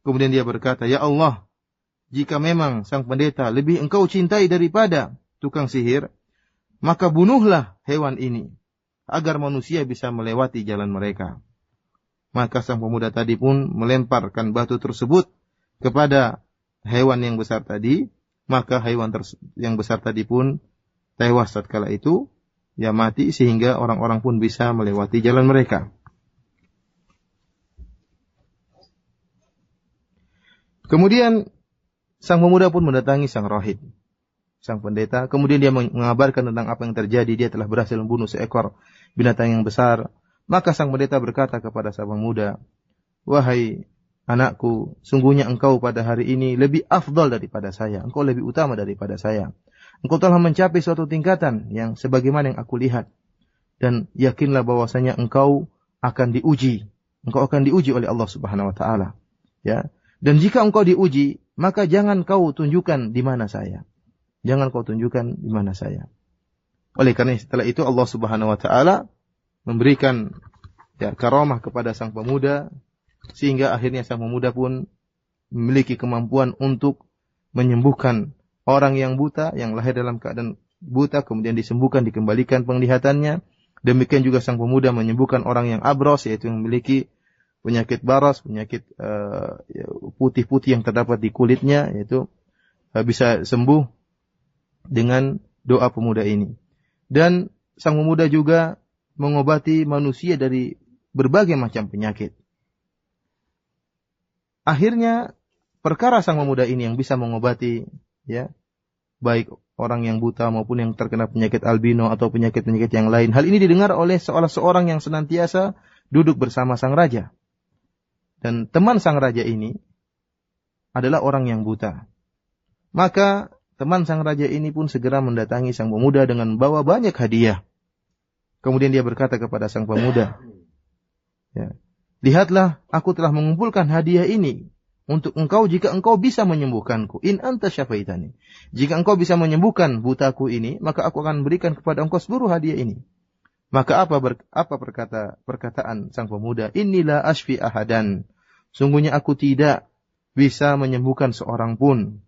kemudian dia berkata, ya Allah, jika memang sang pendeta lebih engkau cintai daripada tukang sihir, maka bunuhlah hewan ini, agar manusia bisa melewati jalan mereka. Maka sang pemuda tadi pun melemparkan batu tersebut kepada hewan yang besar tadi, maka hewan yang besar tadi pun tewas tatkala itu, ya mati, sehingga orang-orang pun bisa melewati jalan mereka. Kemudian sang pemuda pun mendatangi sang rahib, sang pendeta. Kemudian dia mengabarkan tentang apa yang terjadi. Dia telah berhasil membunuh seekor binatang yang besar. Maka sang pendeta berkata kepada sang pemuda, wahai anakku, sungguhnya engkau pada hari ini lebih afdal daripada saya. Engkau lebih utama daripada saya. Engkau telah mencapai suatu tingkatan yang sebagaimana yang aku lihat. Dan yakinlah bahwasanya engkau akan diuji. Engkau akan diuji oleh Allah Subhanahu wa taala. Ya. Dan jika engkau diuji, maka jangan kau tunjukkan di mana saya. Jangan kau tunjukkan di mana saya. Oleh karena setelah itu Allah Subhanahu wa taala memberikan ya karamah kepada sang pemuda, sehingga akhirnya sang pemuda pun memiliki kemampuan untuk menyembuhkan orang yang buta, yang lahir dalam keadaan buta, kemudian disembuhkan, dikembalikan penglihatannya. Demikian juga sang pemuda menyembuhkan orang yang abros, yaitu yang memiliki penyakit baras, penyakit putih-putih yang terdapat di kulitnya, yaitu bisa sembuh dengan doa pemuda ini. Dan sang pemuda juga mengobati manusia dari berbagai macam penyakit. Akhirnya perkara sang pemuda ini yang bisa mengobati ya baik orang yang buta maupun yang terkena penyakit albino atau penyakit-penyakit yang lain. Hal ini didengar oleh salah seorang yang senantiasa duduk bersama sang raja. Dan teman sang raja ini adalah orang yang buta. Maka teman sang raja ini pun segera mendatangi sang pemuda dengan membawa banyak hadiah. Kemudian dia berkata kepada sang pemuda, ya, lihatlah, aku telah mengumpulkan hadiah ini untuk engkau jika engkau bisa menyembuhkanku. In anta syafaitani. Jika engkau bisa menyembuhkan butaku ini, maka aku akan berikan kepada engkau seluruh hadiah ini. Maka apa perkataan sang pemuda? Inilah ashfi ahadan. Sungguhnya aku tidak bisa menyembuhkan seorang pun.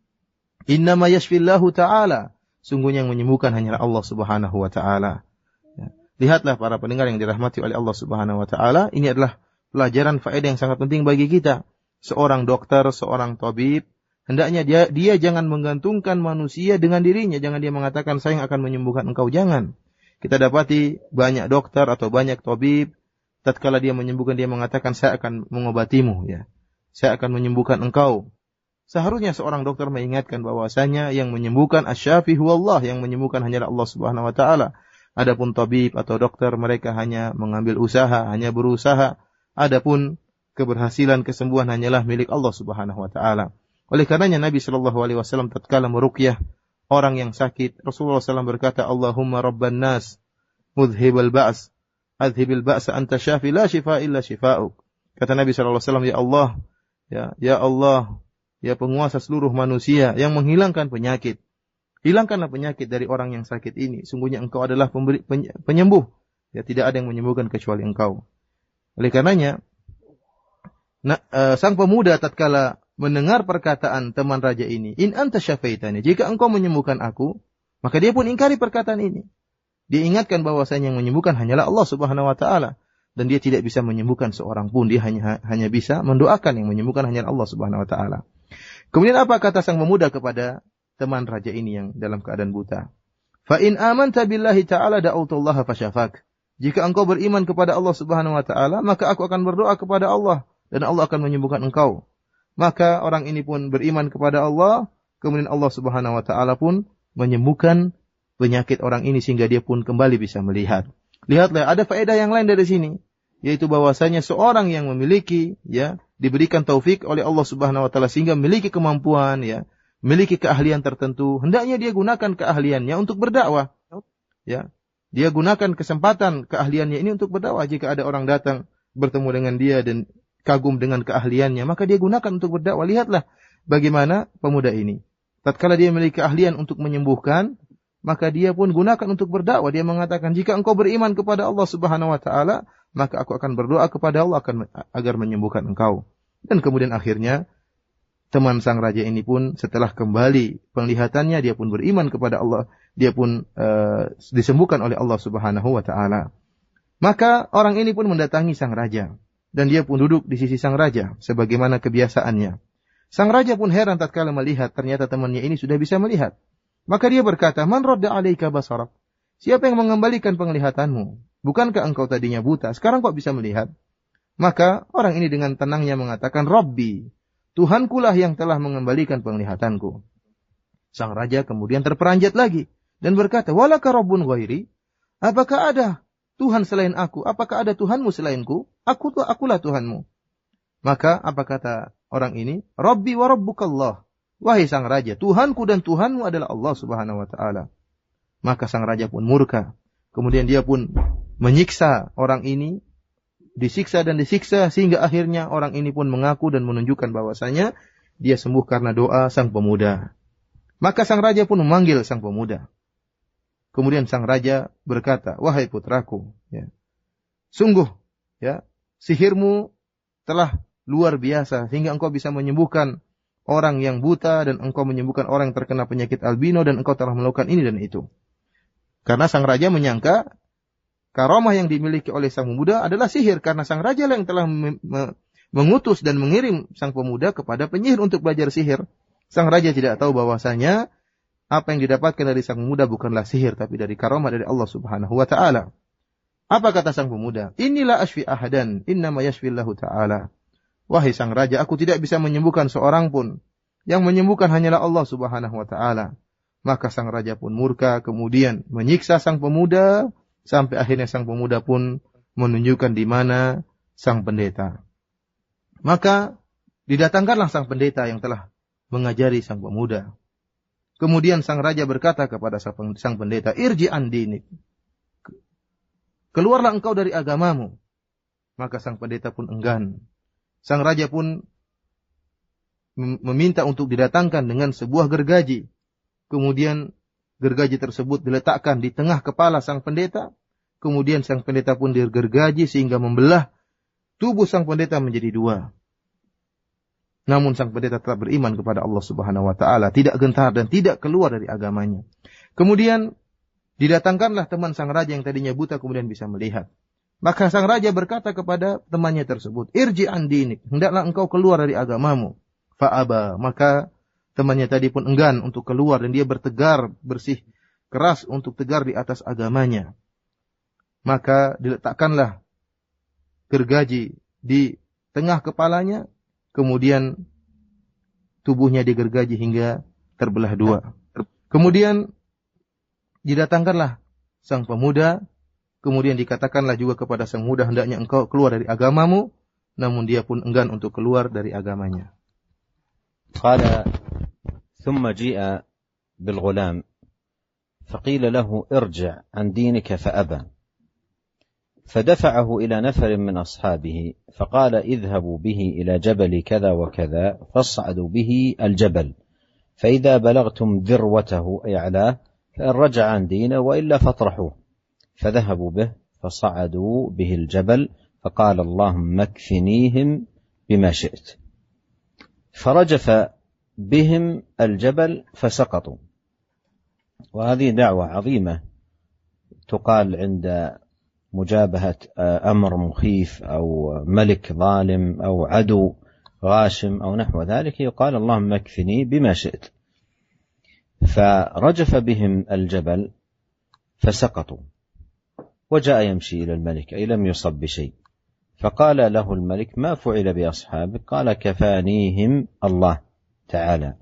Innama yashfillahu ta'ala. Sungguhnya yang menyembuhkan hanyalah Allah Subhanahu wa ta'ala. Ya. Lihatlah para pendengar yang dirahmati oleh Allah Subhanahu wa ta'ala. Ini adalah pelajaran faedah yang sangat penting bagi kita. Seorang dokter, seorang tabib, hendaknya dia jangan menggantungkan manusia dengan dirinya. Jangan dia mengatakan saya yang akan menyembuhkan engkau. Jangan. Kita dapati banyak dokter atau banyak tabib, tatkala dia menyembuhkan, dia mengatakan saya akan mengobatimu, ya. Saya akan menyembuhkan engkau. Seharusnya seorang dokter mengingatkan bahwasanya yang menyembuhkan asy-syafi huwallah, yang menyembuhkan hanyalah Allah Subhanahu wa taala. Adapun tabib atau dokter, mereka hanya mengambil usaha, hanya berusaha. Adapun keberhasilan kesembuhan hanyalah milik Allah Subhanahu wa taala. Oleh karenanya Nabi sallallahu alaihi wasallam tatkala meruqyah orang yang sakit, Rasulullah SAW berkata, Allahumma rabban nas mudhibal ba's adhibil ba'sa anta syafi la shifa illa shifa'uk. Kata Nabi SAW, ya Allah, ya Allah, ya penguasa seluruh manusia yang menghilangkan penyakit. Hilangkanlah penyakit dari orang yang sakit ini. Sungguhnya engkau adalah penyembuh. Ya, tidak ada yang menyembuhkan kecuali engkau. Oleh karenanya, sang pemuda tatkala mendengar perkataan teman raja ini, in anta syafaitani, jika engkau menyembuhkan aku, maka dia pun ingkari perkataan ini. Dia ingatkan bahwasanya yang menyembuhkan hanyalah Allah Subhanahu wa taala dan dia tidak bisa menyembuhkan seorang pun, dia hanya bisa mendoakan, yang menyembuhkan hanyalah Allah Subhanahu wa taala. Kemudian apa kata sang pemuda kepada teman raja ini yang dalam keadaan buta? Fa in amanta billahi ta'ala da'utullaha fasyafak. Jika engkau beriman kepada Allah Subhanahu wa taala, maka aku akan berdoa kepada Allah dan Allah akan menyembuhkan engkau. Maka orang ini pun beriman kepada Allah, kemudian Allah Subhanahu wa taala pun menyembuhkan penyakit orang ini sehingga dia pun kembali bisa melihat. Lihatlah, ada faedah yang lain dari sini, yaitu bahwasanya seorang yang memiliki, diberikan taufik oleh Allah Subhanahu wa taala sehingga memiliki kemampuan, memiliki keahlian tertentu, hendaknya dia gunakan keahliannya untuk berdakwah. Dia gunakan kesempatan keahliannya ini untuk berdakwah. Jika ada orang datang bertemu dengan dia dan kagum dengan keahliannya, maka dia gunakan untuk berdakwah. Lihatlah bagaimana pemuda ini. Tatkala dia memiliki keahlian untuk menyembuhkan, maka dia pun gunakan untuk berdakwah. Dia mengatakan, jika engkau beriman kepada Allah Subhanahu wa taala, maka aku akan berdoa kepada Allah agar menyembuhkan engkau. Dan kemudian akhirnya teman sang raja ini pun setelah kembali penglihatannya, dia pun beriman kepada Allah. Dia pun disembuhkan oleh Allah Subhanahu wa taala. Maka orang ini pun mendatangi sang raja dan dia pun duduk di sisi sang raja sebagaimana kebiasaannya. Sang raja pun heran tatkala melihat ternyata temannya ini sudah bisa melihat. Maka dia berkata, "Man radda 'alaika basarak?" Siapa yang mengembalikan penglihatanmu? Bukankah engkau tadinya buta, sekarang kok bisa melihat? Maka orang ini dengan tenangnya mengatakan, "Rabbi, Tuhankulah yang telah mengembalikan penglihatanku." Sang raja kemudian terperanjat lagi dan berkata, "Walaka rabbun ghairi?" Apakah ada Tuhan selain aku? Apakah ada Tuhanmu selainku? Akulah Tuhanmu. Maka apa kata orang ini? "Rabbi wa rabbukallah." Wahai sang raja, Tuhanku dan Tuhanmu adalah Allah Subhanahu wa taala. Maka sang raja pun murka. Kemudian dia pun menyiksa orang ini, disiksa dan disiksa sehingga akhirnya orang ini pun mengaku dan menunjukkan bahwasanya dia sembuh karena doa sang pemuda. Maka sang raja pun memanggil sang pemuda. Kemudian sang raja berkata, "Wahai putraku, sungguh sihirmu telah luar biasa sehingga engkau bisa menyembuhkan orang yang buta dan engkau menyembuhkan orang yang terkena penyakit albino dan engkau telah melakukan ini dan itu." Karena sang raja menyangka karamah yang dimiliki oleh sang pemuda adalah sihir, karena sang raja yang telah mengutus dan mengirim sang pemuda kepada penyihir untuk belajar sihir. Sang raja tidak tahu bahwasanya apa yang didapatkan dari sang pemuda bukanlah sihir, tapi dari karamah dari Allah Subhanahu wa taala. Apa kata sang pemuda? "Inilah ashfi ahadan, innama yashfillahu ta'ala." Wahai sang raja, aku tidak bisa menyembuhkan seorang pun. Yang menyembuhkan hanyalah Allah Subhanahu wa taala. Maka sang raja pun murka, kemudian menyiksa sang pemuda, sampai akhirnya sang pemuda pun menunjukkan di mana sang pendeta. Maka didatangkanlah sang pendeta yang telah mengajari sang pemuda. Kemudian sang raja berkata kepada sang pendeta, "Irji an dinik." Keluarlah engkau dari agamamu. Maka sang pendeta pun enggan. Sang raja pun meminta untuk didatangkan dengan sebuah gergaji. Kemudian gergaji tersebut diletakkan di tengah kepala sang pendeta. Kemudian sang pendeta pun digergaji sehingga membelah tubuh sang pendeta menjadi dua. Namun sang pendeta tetap beriman kepada Allah Subhanahu wa taala, tidak gentar dan tidak keluar dari agamanya. Kemudian didatangkanlah teman sang raja yang tadinya buta kemudian bisa melihat. Maka sang raja berkata kepada temannya tersebut, "Irji an dinik, hendaklah engkau keluar dari agamamu." Fa'aba, maka temannya tadi pun enggan untuk keluar dan dia bertegar, bersih keras untuk tegar di atas agamanya. Maka diletakkanlah gergaji di tengah kepalanya, kemudian tubuhnya digergaji hingga terbelah dua. Kemudian didatangkanlah sang pemuda, kemudian dikatakanlah juga kepada sang pemuda, hendaknya engkau keluar dari agamamu, namun dia pun enggan untuk keluar dari agamanya. قال ثم جيء بالغلام فقيل له ارجع عن دينك فأبى فدفعه إلى نفر من أصحابه فقال اذهبوا به إلى جبل كذا وكذا فاصعدوا به الجبل فإذا بلغتم ذروته أي أعلاه فإن رجع عن دينه وإلا فاطرحوه فذهبوا به فصعدوا به الجبل فقال اللهم اكفنيهم بما شئت فرجف بهم الجبل فسقطوا. وهذه دعوة عظيمة تقال عند مجابهة أمر مخيف أو ملك ظالم أو عدو غاشم أو نحو ذلك، يقال اللهم اكفني بما شئت. فرجف بهم الجبل فسقطوا، وجاء يمشي إلى الملك أي لم يصب بشيء، فقال له الملك ما فعل بأصحابك؟ قال كفانيهم الله تعالى.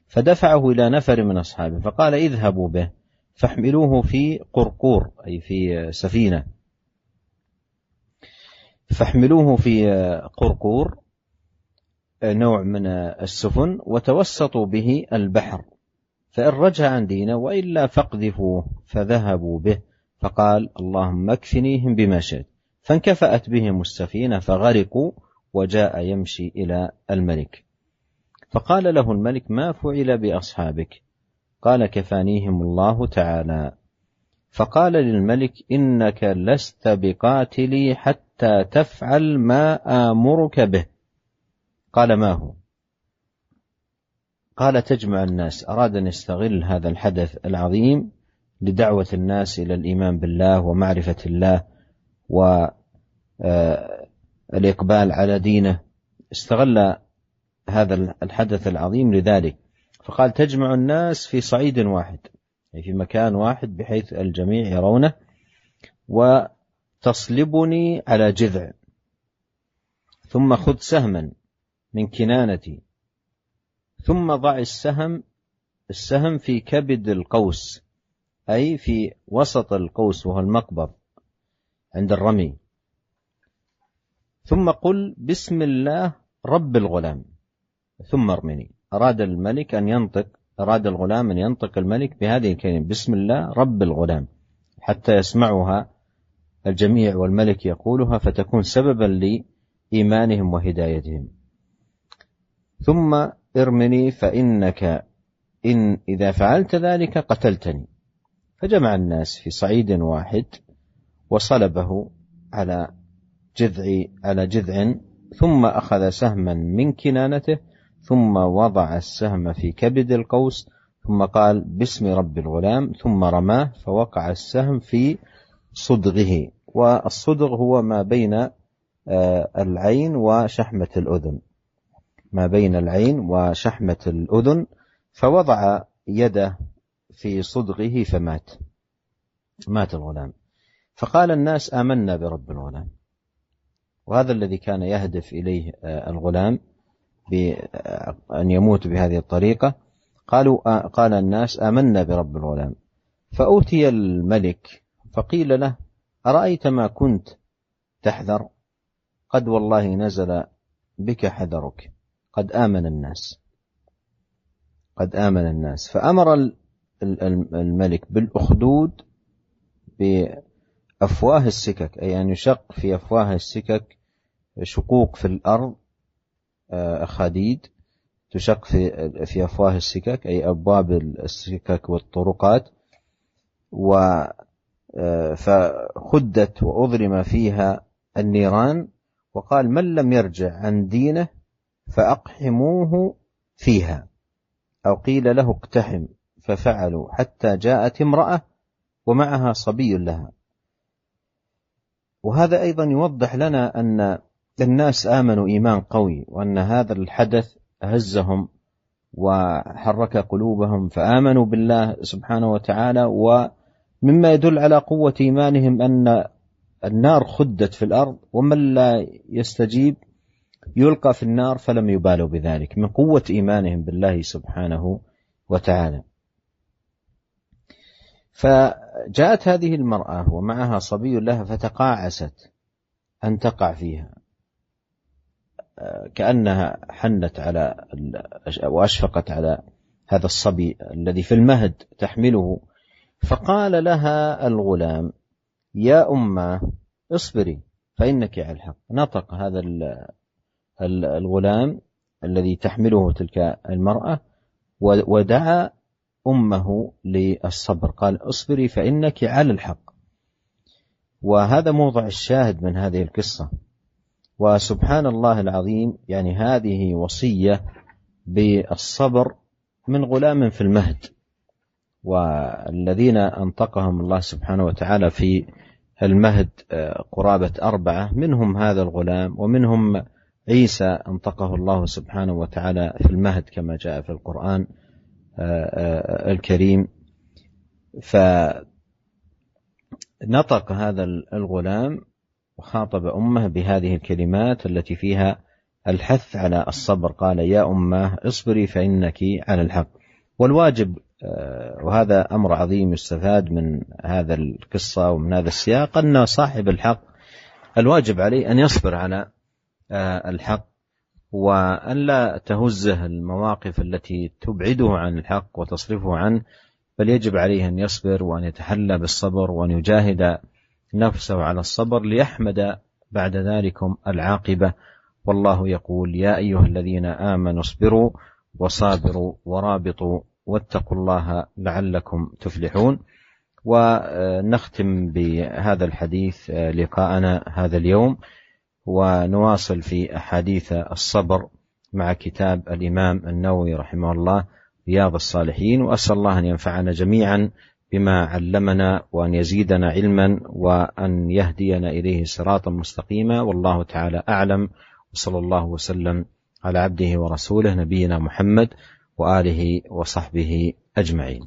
فدفعه إلى نفر من أصحابه فقال اذهبوا به فاحملوه في قرقور أي في سفينة، فاحملوه في قرقور نوع من السفن وتوسطوا به البحر، فإن رجع عن دينه وإلا فاقذفوه. فذهبوا به فقال اللهم اكفنيهم بما شئت، فانكفأت بهم السفينة فغرقوا، وجاء يمشي إلى الملك. فقال له الملك ما فعل بأصحابك؟ قال كفانيهم الله تعالى. فقال للملك إنك لست بقاتلي حتى تفعل ما آمرك به. قال ما هو؟ قال تجمع الناس. أراد أن يستغل هذا الحدث العظيم لدعوة الناس إلى الإيمان بالله ومعرفة الله والإقبال على دينه، استغل هذا الحدث العظيم لذلك. فقال تجمع الناس في صعيد واحد أي في مكان واحد بحيث الجميع يرونه، وتصلبني على جذع، ثم خذ سهما من كنانتي، ثم ضع السهم في كبد القوس أي في وسط القوس وهو المقبض عند الرمي، ثم قل بسم الله رب الغلام ثم ارمني. أراد الغلام أن ينطق الملك بهذه الكلمة بسم الله رب الغلام حتى يسمعها الجميع والملك يقولها فتكون سببا لإيمانهم وهدايتهم. ثم ارمني فإنك إذا فعلت ذلك قتلتني. فجمع الناس في صعيد واحد وصلبه على جذع، ثم أخذ سهما من كنانته، ثم وضع السهم في كبد القوس، ثم قال باسم رب الغلام، ثم رماه فوقع السهم في صدغه. والصدغ هو ما بين العين وشحمة الأذن، ما بين العين وشحمة الأذن، فوضع يده في صدغه فمات الغلام. فقال الناس آمنا برب الغلام، وهذا الذي كان يهدف إليه الغلام بأن يموت بهذه الطريقة. قال الناس آمنا برب الغلام. فأوتي الملك فقيل له أرأيت ما كنت تحذر؟ قد والله نزل بك حذرك، قد آمن الناس. فأمر الملك بالأخدود بأفواه السكك، أي أن يشق في أفواه السكك شقوق في الأرض، أخاديد تشق في أفواه السكك أي أبواب السكك والطرقات، فخدت وأضرم فيها النيران. وقال من لم يرجع عن دينه فأقحموه فيها، أو قيل له اقتحم، ففعلوا حتى جاءت امرأة ومعها صبي لها. وهذا أيضا يوضح لنا أن الناس آمنوا إيمان قوي، وأن هذا الحدث هزهم وحرك قلوبهم فآمنوا بالله سبحانه وتعالى. ومما يدل على قوة إيمانهم أن النار خدت في الأرض، ومن لا يستجيب يلقى في النار، فلم يبالوا بذلك من قوة إيمانهم بالله سبحانه وتعالى. فجاءت هذه المرأة ومعها صبي لها فتقاعست أن تقع فيها، كأنها حنت على وأشفقت على هذا الصبي الذي في المهد تحمله. فقال لها الغلام يا أمه اصبري فإنك على الحق. نطق هذا الغلام الذي تحمله تلك المرأة ودعا أمه للصبر، قال اصبري فإنك على الحق. وهذا موضع الشاهد من هذه القصة. وسبحان الله العظيم، يعني هذه وصية بالصبر من غلام في المهد، والذين أنطقهم الله سبحانه وتعالى في المهد قرابة 4، منهم هذا الغلام، ومنهم عيسى أنطقه الله سبحانه وتعالى في المهد كما جاء في القرآن الكريم. فنطق هذا الغلام وخاطب أمه بهذه الكلمات التي فيها الحث على الصبر. قال: يا أمه اصبري فإنك على الحق. والواجب، وهذا أمر عظيم يستفاد من هذا القصة ومن هذا السياق، أن صاحب الحق الواجب عليه أن يصبر على الحق، وأن لا تهزه المواقف التي تبعده عن الحق وتصرفه عنه، بل يجب عليه أن يصبر وأن يتحلى بالصبر وأن يجاهد نفسه على الصبر ليحمد بعد ذلكم العاقبة. والله يقول: يا أيها الذين آمنوا اصبروا وصابروا ورابطوا واتقوا الله لعلكم تفلحون. ونختم بهذا الحديث لقاءنا هذا اليوم، ونواصل في أحاديث الصبر مع كتاب الإمام النووي رحمه الله رياض الصالحين. وأسأل الله أن ينفعنا جميعا بما علمنا، وأن يزيدنا علما، وأن يهدينا إليه صراطا مستقيما. والله تعالى أعلم، وصلى الله وسلم على عبده ورسوله نبينا محمد وآله وصحبه أجمعين.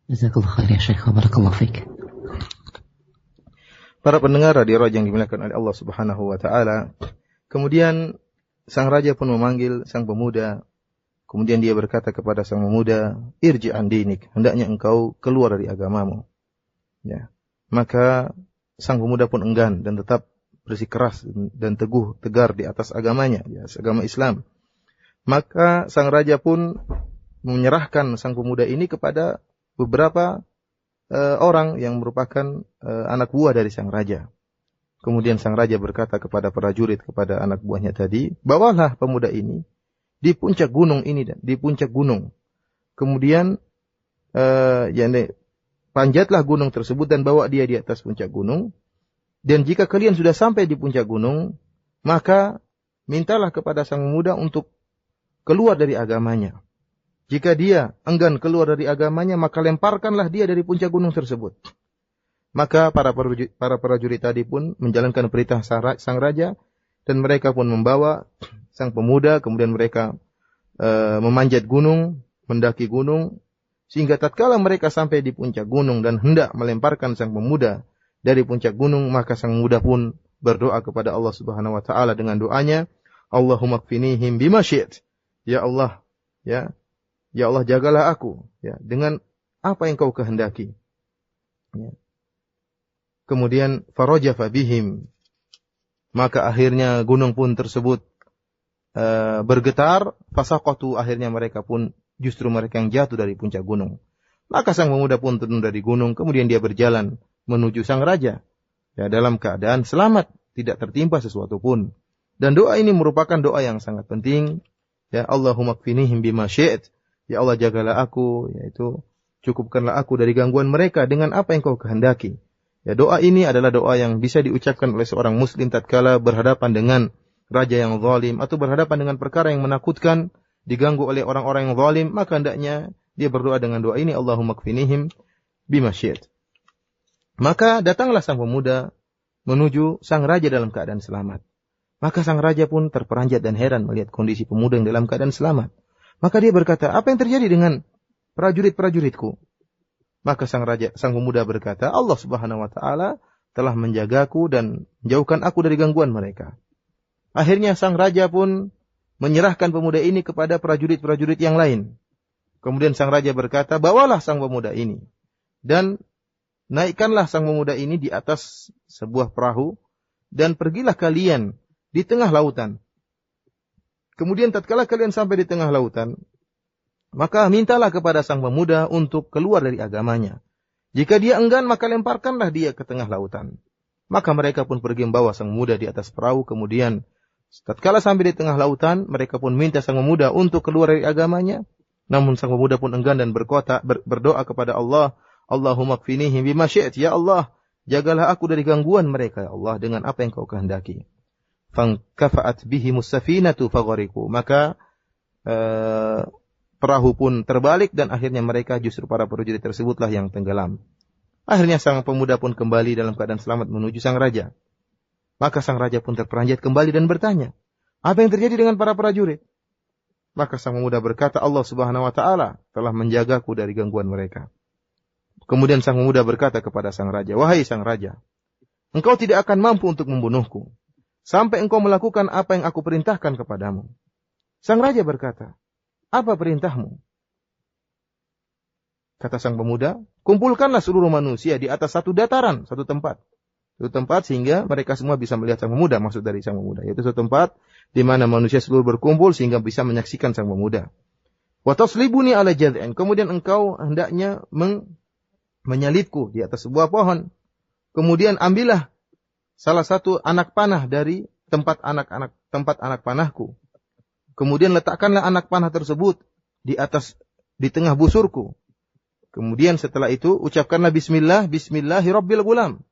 Jazakallah khair ya Syekh, barakallahu fiik. Para pendengar Radio Raja yang dimuliakan oleh Allah Subhanahu wa taala, kemudian sang raja pun memanggil sang pemuda. Kemudian dia berkata kepada sang pemuda, "Irji' an dinik, hendaknya engkau keluar dari agamamu." Ya. Maka sang pemuda pun enggan dan tetap bersikeras dan tegar di atas agamanya, ya, agama Islam. Maka sang raja pun menyerahkan sang pemuda ini kepada beberapa orang yang merupakan anak buah dari sang raja. Kemudian sang raja berkata kepada prajurit, kepada anak buahnya tadi, "Bawalah pemuda ini di puncak gunung ini, dan di puncak gunung. Kemudian panjatlah gunung tersebut dan bawa dia di atas puncak gunung. Dan jika kalian sudah sampai di puncak gunung, maka mintalah kepada sang pemuda untuk keluar dari agamanya. Jika dia enggan keluar dari agamanya, maka lemparkanlah dia dari puncak gunung tersebut." Maka para prajurit tadi pun menjalankan perintah sang raja, dan mereka pun membawa sang pemuda. Kemudian mereka memanjat gunung, mendaki gunung, sehingga tatkala mereka sampai di puncak gunung dan hendak melemparkan sang pemuda dari puncak gunung, maka sang pemuda pun berdoa kepada Allah Subhanahu wa taala dengan doanya, "Allahumma kfinihim bima syi'ta." Ya Allah, ya Allah, jagalah aku, ya, dengan apa yang kau kehendaki. Ya. Kemudian farajafa bihim, maka akhirnya gunung pun tersebut bergetar, fasaqatu, akhirnya mereka pun justru mereka yang jatuh dari puncak gunung. Maka sang pemuda pun turun dari gunung, kemudian dia berjalan menuju sang raja, ya, dalam keadaan selamat, tidak tertimpa sesuatu pun. Dan doa ini merupakan doa yang sangat penting, ya, Allahumma kfinihim bima syi'ta, ya Allah, jagalah aku, yaitu cukupkanlah aku dari gangguan mereka dengan apa yang kau kehendaki. Ya, doa ini adalah doa yang bisa diucapkan oleh seorang muslim tatkala berhadapan dengan raja yang zalim atau berhadapan dengan perkara yang menakutkan, diganggu oleh orang-orang yang zalim, maka hendaknya dia berdoa dengan doa ini, Allahumma kfinihim bima syi'ta. Maka datanglah sang pemuda menuju sang raja dalam keadaan selamat. Maka sang raja pun terperanjat dan heran melihat kondisi pemuda yang dalam keadaan selamat. Maka dia berkata, "Apa yang terjadi dengan prajurit-prajuritku?" Maka sang pemuda berkata, "Allah Subhanahu wa taala telah menjagaku dan menjauhkan aku dari gangguan mereka." Akhirnya sang raja pun menyerahkan pemuda ini kepada prajurit-prajurit yang lain. Kemudian sang raja berkata, "Bawalah sang pemuda ini dan naikkanlah sang pemuda ini di atas sebuah perahu dan pergilah kalian di tengah lautan. Kemudian tatkala kalian sampai di tengah lautan, maka mintalah kepada sang pemuda untuk keluar dari agamanya. Jika dia enggan, maka lemparkanlah dia ke tengah lautan." Maka mereka pun pergi membawa sang pemuda di atas perahu. Kemudian tatkala sampai di tengah lautan, mereka pun minta sang pemuda untuk keluar dari agamanya. Namun sang pemuda pun enggan dan berdoa kepada Allah, "Allahumma kfinihim bima syi'ta." Ya Allah, jagalah aku dari gangguan mereka, ya Allah, dengan apa yang kau kehendaki. Fankafa'at bihimus safinatu faghariqu. Maka perahu pun terbalik dan akhirnya mereka justru para prajurit tersebutlah yang tenggelam. Akhirnya sang pemuda pun kembali dalam keadaan selamat menuju sang raja. Maka sang raja pun terperanjat kembali dan bertanya, apa yang terjadi dengan para prajurit? Maka sang pemuda berkata, Allah Subhanahu wa taala telah menjagaku dari gangguan mereka. Kemudian sang pemuda berkata kepada sang raja, wahai sang raja, engkau tidak akan mampu untuk membunuhku sampai engkau melakukan apa yang aku perintahkan kepadamu. Sang raja berkata, apa perintahmu? Kata sang pemuda, kumpulkanlah seluruh manusia di atas satu dataran, satu tempat. Satu tempat sehingga mereka semua bisa melihat sang pemuda, maksud dari sang pemuda. Yaitu satu tempat di mana manusia seluruh berkumpul sehingga bisa menyaksikan sang pemuda. Wa taslibuni ala jad'in. Kemudian engkau hendaknya menyalibku di atas sebuah pohon. Kemudian ambillah salah satu anak panah dari tempat anak panahku. Kemudian letakkanlah anak panah tersebut di tengah busurku. Kemudian setelah itu ucapkanlah bismillah, bismillahirabbil gulam.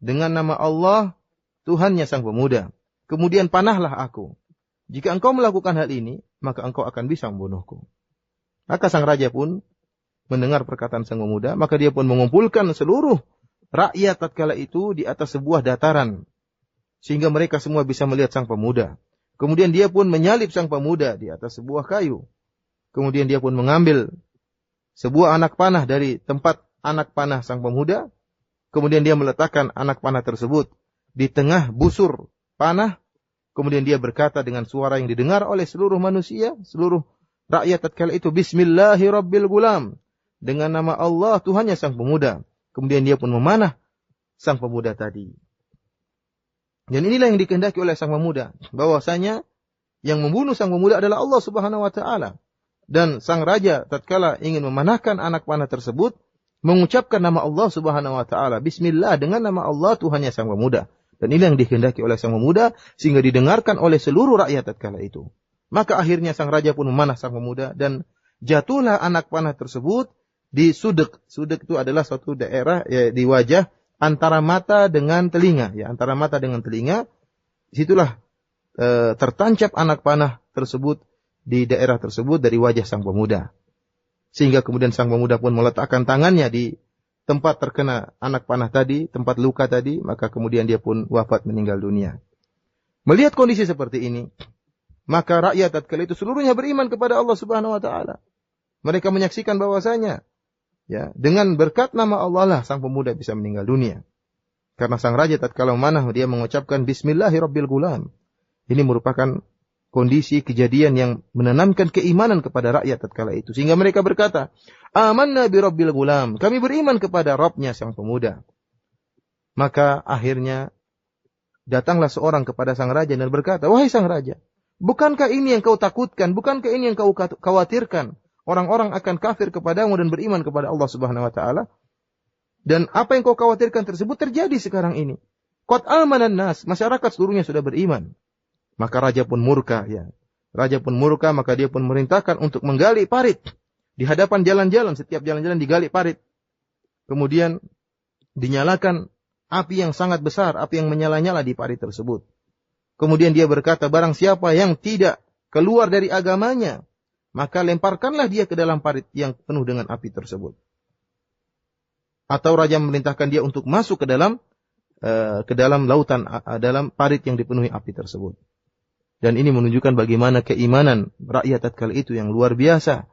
Dengan nama Allah, Tuhannya sang pemuda. Kemudian panahlah aku. Jika engkau melakukan hal ini, maka engkau akan bisa membunuhku. Maka sang raja pun mendengar perkataan sang pemuda, maka dia pun mengumpulkan seluruh rakyat tatkala itu di atas sebuah dataran. Sehingga mereka semua bisa melihat sang pemuda. Kemudian dia pun menyalib sang pemuda di atas sebuah kayu. Kemudian dia pun mengambil sebuah anak panah dari tempat anak panah sang pemuda. Kemudian dia meletakkan anak panah tersebut di tengah busur panah. Kemudian dia berkata dengan suara yang didengar oleh seluruh manusia, seluruh rakyat tatkala itu, bismillahirabbil gulam. Dengan nama Allah, Tuhannya sang pemuda. Kemudian dia pun memanah sang pemuda tadi. Dan inilah yang dikehendaki oleh sang pemuda. Bahwasanya yang membunuh sang pemuda adalah Allah Subhanahu wa ta'ala. Dan sang raja tatkala ingin memanahkan anak panah tersebut, mengucapkan nama Allah Subhanahu wa ta'ala. Bismillah, dengan nama Allah Tuhannya sang pemuda. Dan ini yang dikehendaki oleh sang pemuda, sehingga didengarkan oleh seluruh rakyat tatkala itu. Maka akhirnya sang raja pun memanah sang pemuda, dan jatuhlah anak panah tersebut di Sudek. Sudek itu adalah suatu daerah ya, di wajah antara mata dengan telinga. Ya, antara mata dengan telinga, disitulah tertancap anak panah tersebut di daerah tersebut dari wajah sang pemuda. Sehingga kemudian sang pemuda pun meletakkan tangannya di tempat terkena anak panah tadi, tempat luka tadi, maka kemudian dia pun wafat meninggal dunia. Melihat kondisi seperti ini, maka rakyat tatkala itu seluruhnya beriman kepada Allah Subhanahu wa taala. Mereka menyaksikan bahwasanya ya, dengan berkat nama Allah lah sang pemuda bisa meninggal dunia. Karena sang raja tatkala memanah dia mengucapkan bismillahirabbil gulam. Ini merupakan kondisi kejadian yang menanamkan keimanan kepada rakyat tatkala itu. Sehingga mereka berkata, amanna birabbil gulam. Kami beriman kepada Rabbnya sang pemuda. Maka akhirnya datanglah seorang kepada sang raja dan berkata, wahai sang raja, bukankah ini yang kau takutkan? Bukankah ini yang kau khawatirkan? Orang-orang akan kafir kepadamu dan beriman kepada Allah Subhanahu wa ta'ala. Dan apa yang kau khawatirkan tersebut terjadi sekarang ini. Qad amanan nas, masyarakat seluruhnya sudah beriman. Maka raja pun murka, ya. Raja pun murka, maka dia pun merintahkan untuk menggali parit. Di hadapan jalan-jalan, setiap jalan-jalan digali parit. Kemudian dinyalakan api yang sangat besar, api yang menyala-nyala di parit tersebut. Kemudian dia berkata, barang siapa yang tidak keluar dari agamanya, maka lemparkanlah dia ke dalam parit yang penuh dengan api tersebut. Atau raja memerintahkan dia untuk masuk ke dalam lautan, dalam parit yang dipenuhi api tersebut. Dan ini menunjukkan bagaimana keimanan rakyat tatkala itu yang luar biasa.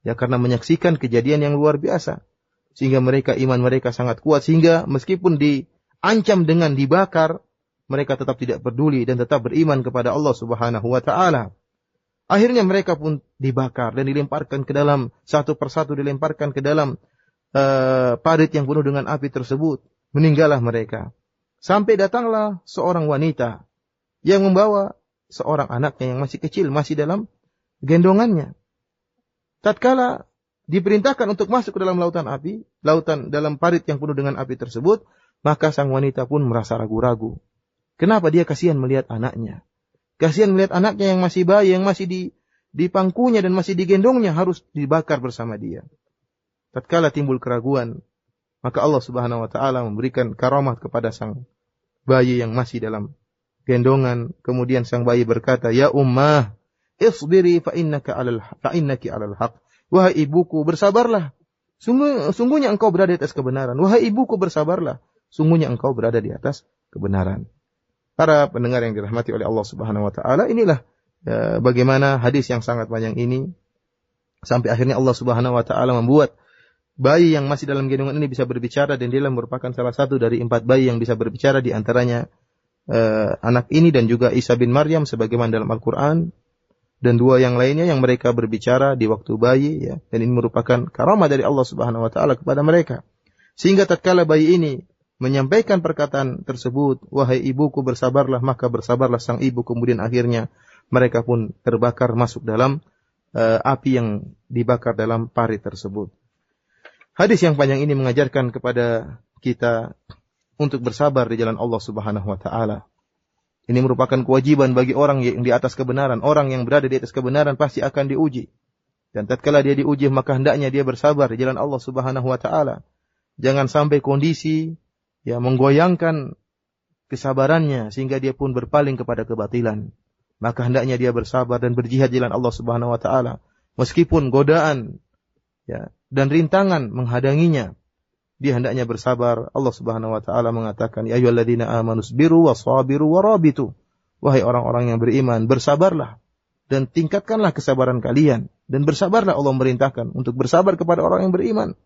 Ya, karena menyaksikan kejadian yang luar biasa. Sehingga iman mereka sangat kuat. Sehingga meskipun diancam dengan dibakar, mereka tetap tidak peduli dan tetap beriman kepada Allah Subhanahu wa ta'ala. Akhirnya mereka pun dibakar dan dilemparkan ke dalam, satu persatu dilemparkan ke dalam parit yang penuh dengan api tersebut. Meninggallah mereka. Sampai datanglah seorang wanita yang membawa seorang anaknya yang masih kecil, masih dalam gendongannya. Tatkala diperintahkan untuk masuk ke dalam lautan api, dalam parit yang penuh dengan api tersebut, maka sang wanita pun merasa ragu-ragu. Kenapa? Dia kasihan melihat anaknya. Kasihan melihat anaknya yang masih bayi, yang masih di pangkunya dan masih digendongnya, harus dibakar bersama dia. Tatkala timbul keraguan, maka Allah Subhanahu wa ta'ala memberikan karamah kepada sang bayi yang masih dalam gendongan. Kemudian sang bayi berkata, ya ummah, Isbiri fa innaki 'alal haq. Wahai ibuku, bersabarlah. Sungguhnya engkau berada di atas kebenaran. Wahai ibuku, bersabarlah. Sungguhnya engkau berada di atas kebenaran. Para pendengar yang dirahmati oleh Allah Subhanahu wa taala, inilah bagaimana hadis yang sangat panjang ini sampai akhirnya Allah Subhanahu wa taala membuat bayi yang masih dalam gendongan ini bisa berbicara, dan dia merupakan salah satu dari 4 bayi yang bisa berbicara, di antaranya anak ini dan juga Isa bin Maryam sebagaimana dalam Al-Qur'an, dan 2 yang lainnya yang mereka berbicara di waktu bayi, ya. Dan ini merupakan karamah dari Allah Subhanahu wa taala kepada mereka. Sehingga tatkala bayi ini menyampaikan perkataan tersebut, wahai ibuku, bersabarlah, maka bersabarlah sang ibu. Kemudian akhirnya mereka pun terbakar masuk dalam api yang dibakar dalam parit tersebut. Hadis yang panjang ini mengajarkan kepada kita untuk bersabar di jalan Allah Subhanahu wa taala. Ini merupakan kewajiban bagi orang yang di atas kebenaran. Orang yang berada di atas kebenaran pasti akan diuji. Dan tatkala dia diuji, maka hendaknya dia bersabar di jalan Allah Subhanahu wa taala. Jangan sampai kondisi menggoyangkan kesabarannya sehingga dia pun berpaling kepada kebatilan. Maka hendaknya dia bersabar dan berjihad di jalan Allah Subhanahu wa taala. Meskipun godaan dan rintangan menghadanginya, dia hendaknya bersabar. Allah Subhanahu wa taala mengatakan, ya ayyuhalladzina amanu sabiru wasabiru warabitu. Wahai orang-orang yang beriman, bersabarlah dan tingkatkanlah kesabaran kalian, dan bersabarlah. Allah merintahkan untuk bersabar kepada orang yang beriman,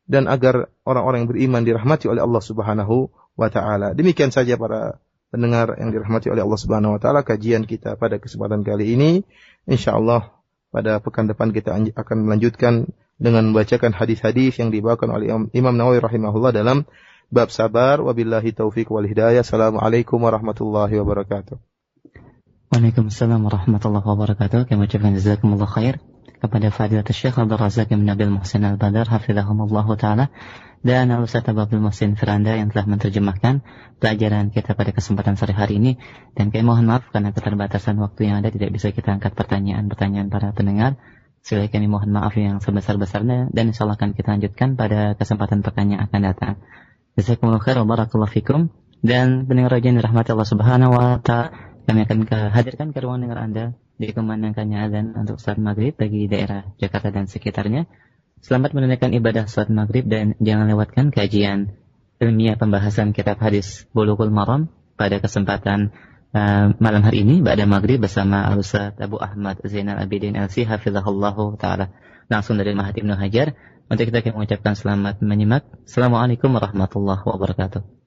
dan agar orang-orang yang beriman dirahmati oleh Allah Subhanahu wa taala. Demikian saja para pendengar yang dirahmati oleh Allah Subhanahu wa taala, kajian kita pada kesempatan kali ini. Insyaallah pada pekan depan kita akan melanjutkan dengan membacakan hadis-hadis yang dibawakan oleh Imam Nawawi rahimahullah dalam bab sabar. Wabillahi taufiq wal hidayah. Assalamualaikum warahmatullahi wabarakatuh. Waalaikumsalam warahmatullahi wabarakatuh. Kami ucapkan jazakumullah khair kepada Fadilatul Syekh Abdul Razak bin Abdul Muhsin Al-Badar hafizahumullah taala, dan Al-Ustaz Abdul Muhsin Firanda yang telah menerjemahkan pelajaran kita pada kesempatan sore hari ini. Dan kami mohon maaf karena keterbatasan waktu yang ada, tidak bisa kita angkat pertanyaan-pertanyaan para pendengar. Sekali kami mohon maaf yang sebesar-besarnya, dan insyaallah akan kita lanjutkan pada kesempatan pekan yang akan datang. Jazakumullah khair wa barakallahu fikum. Dan pendengar yang dirahmati Allah Subhanahu wa taala, kami akan hadirkan ke ruang dengar Anda di kumandangkannya azan untuk salat maghrib bagi daerah Jakarta dan sekitarnya. Selamat menunaikan ibadah salat maghrib, dan jangan lewatkan kajian ilmiah pembahasan kitab hadis Bulughul Maram pada kesempatan malam hari ini ba'da maghrib bersama Al-Ustaz Abu Ahmad Zainal Abidin LC hafizahullahu ta'ala, langsung dari Ma'had Ibnu Hajar. Untuk kita mengucapkan selamat menyimak. Assalamualaikum warahmatullahi wabarakatuh.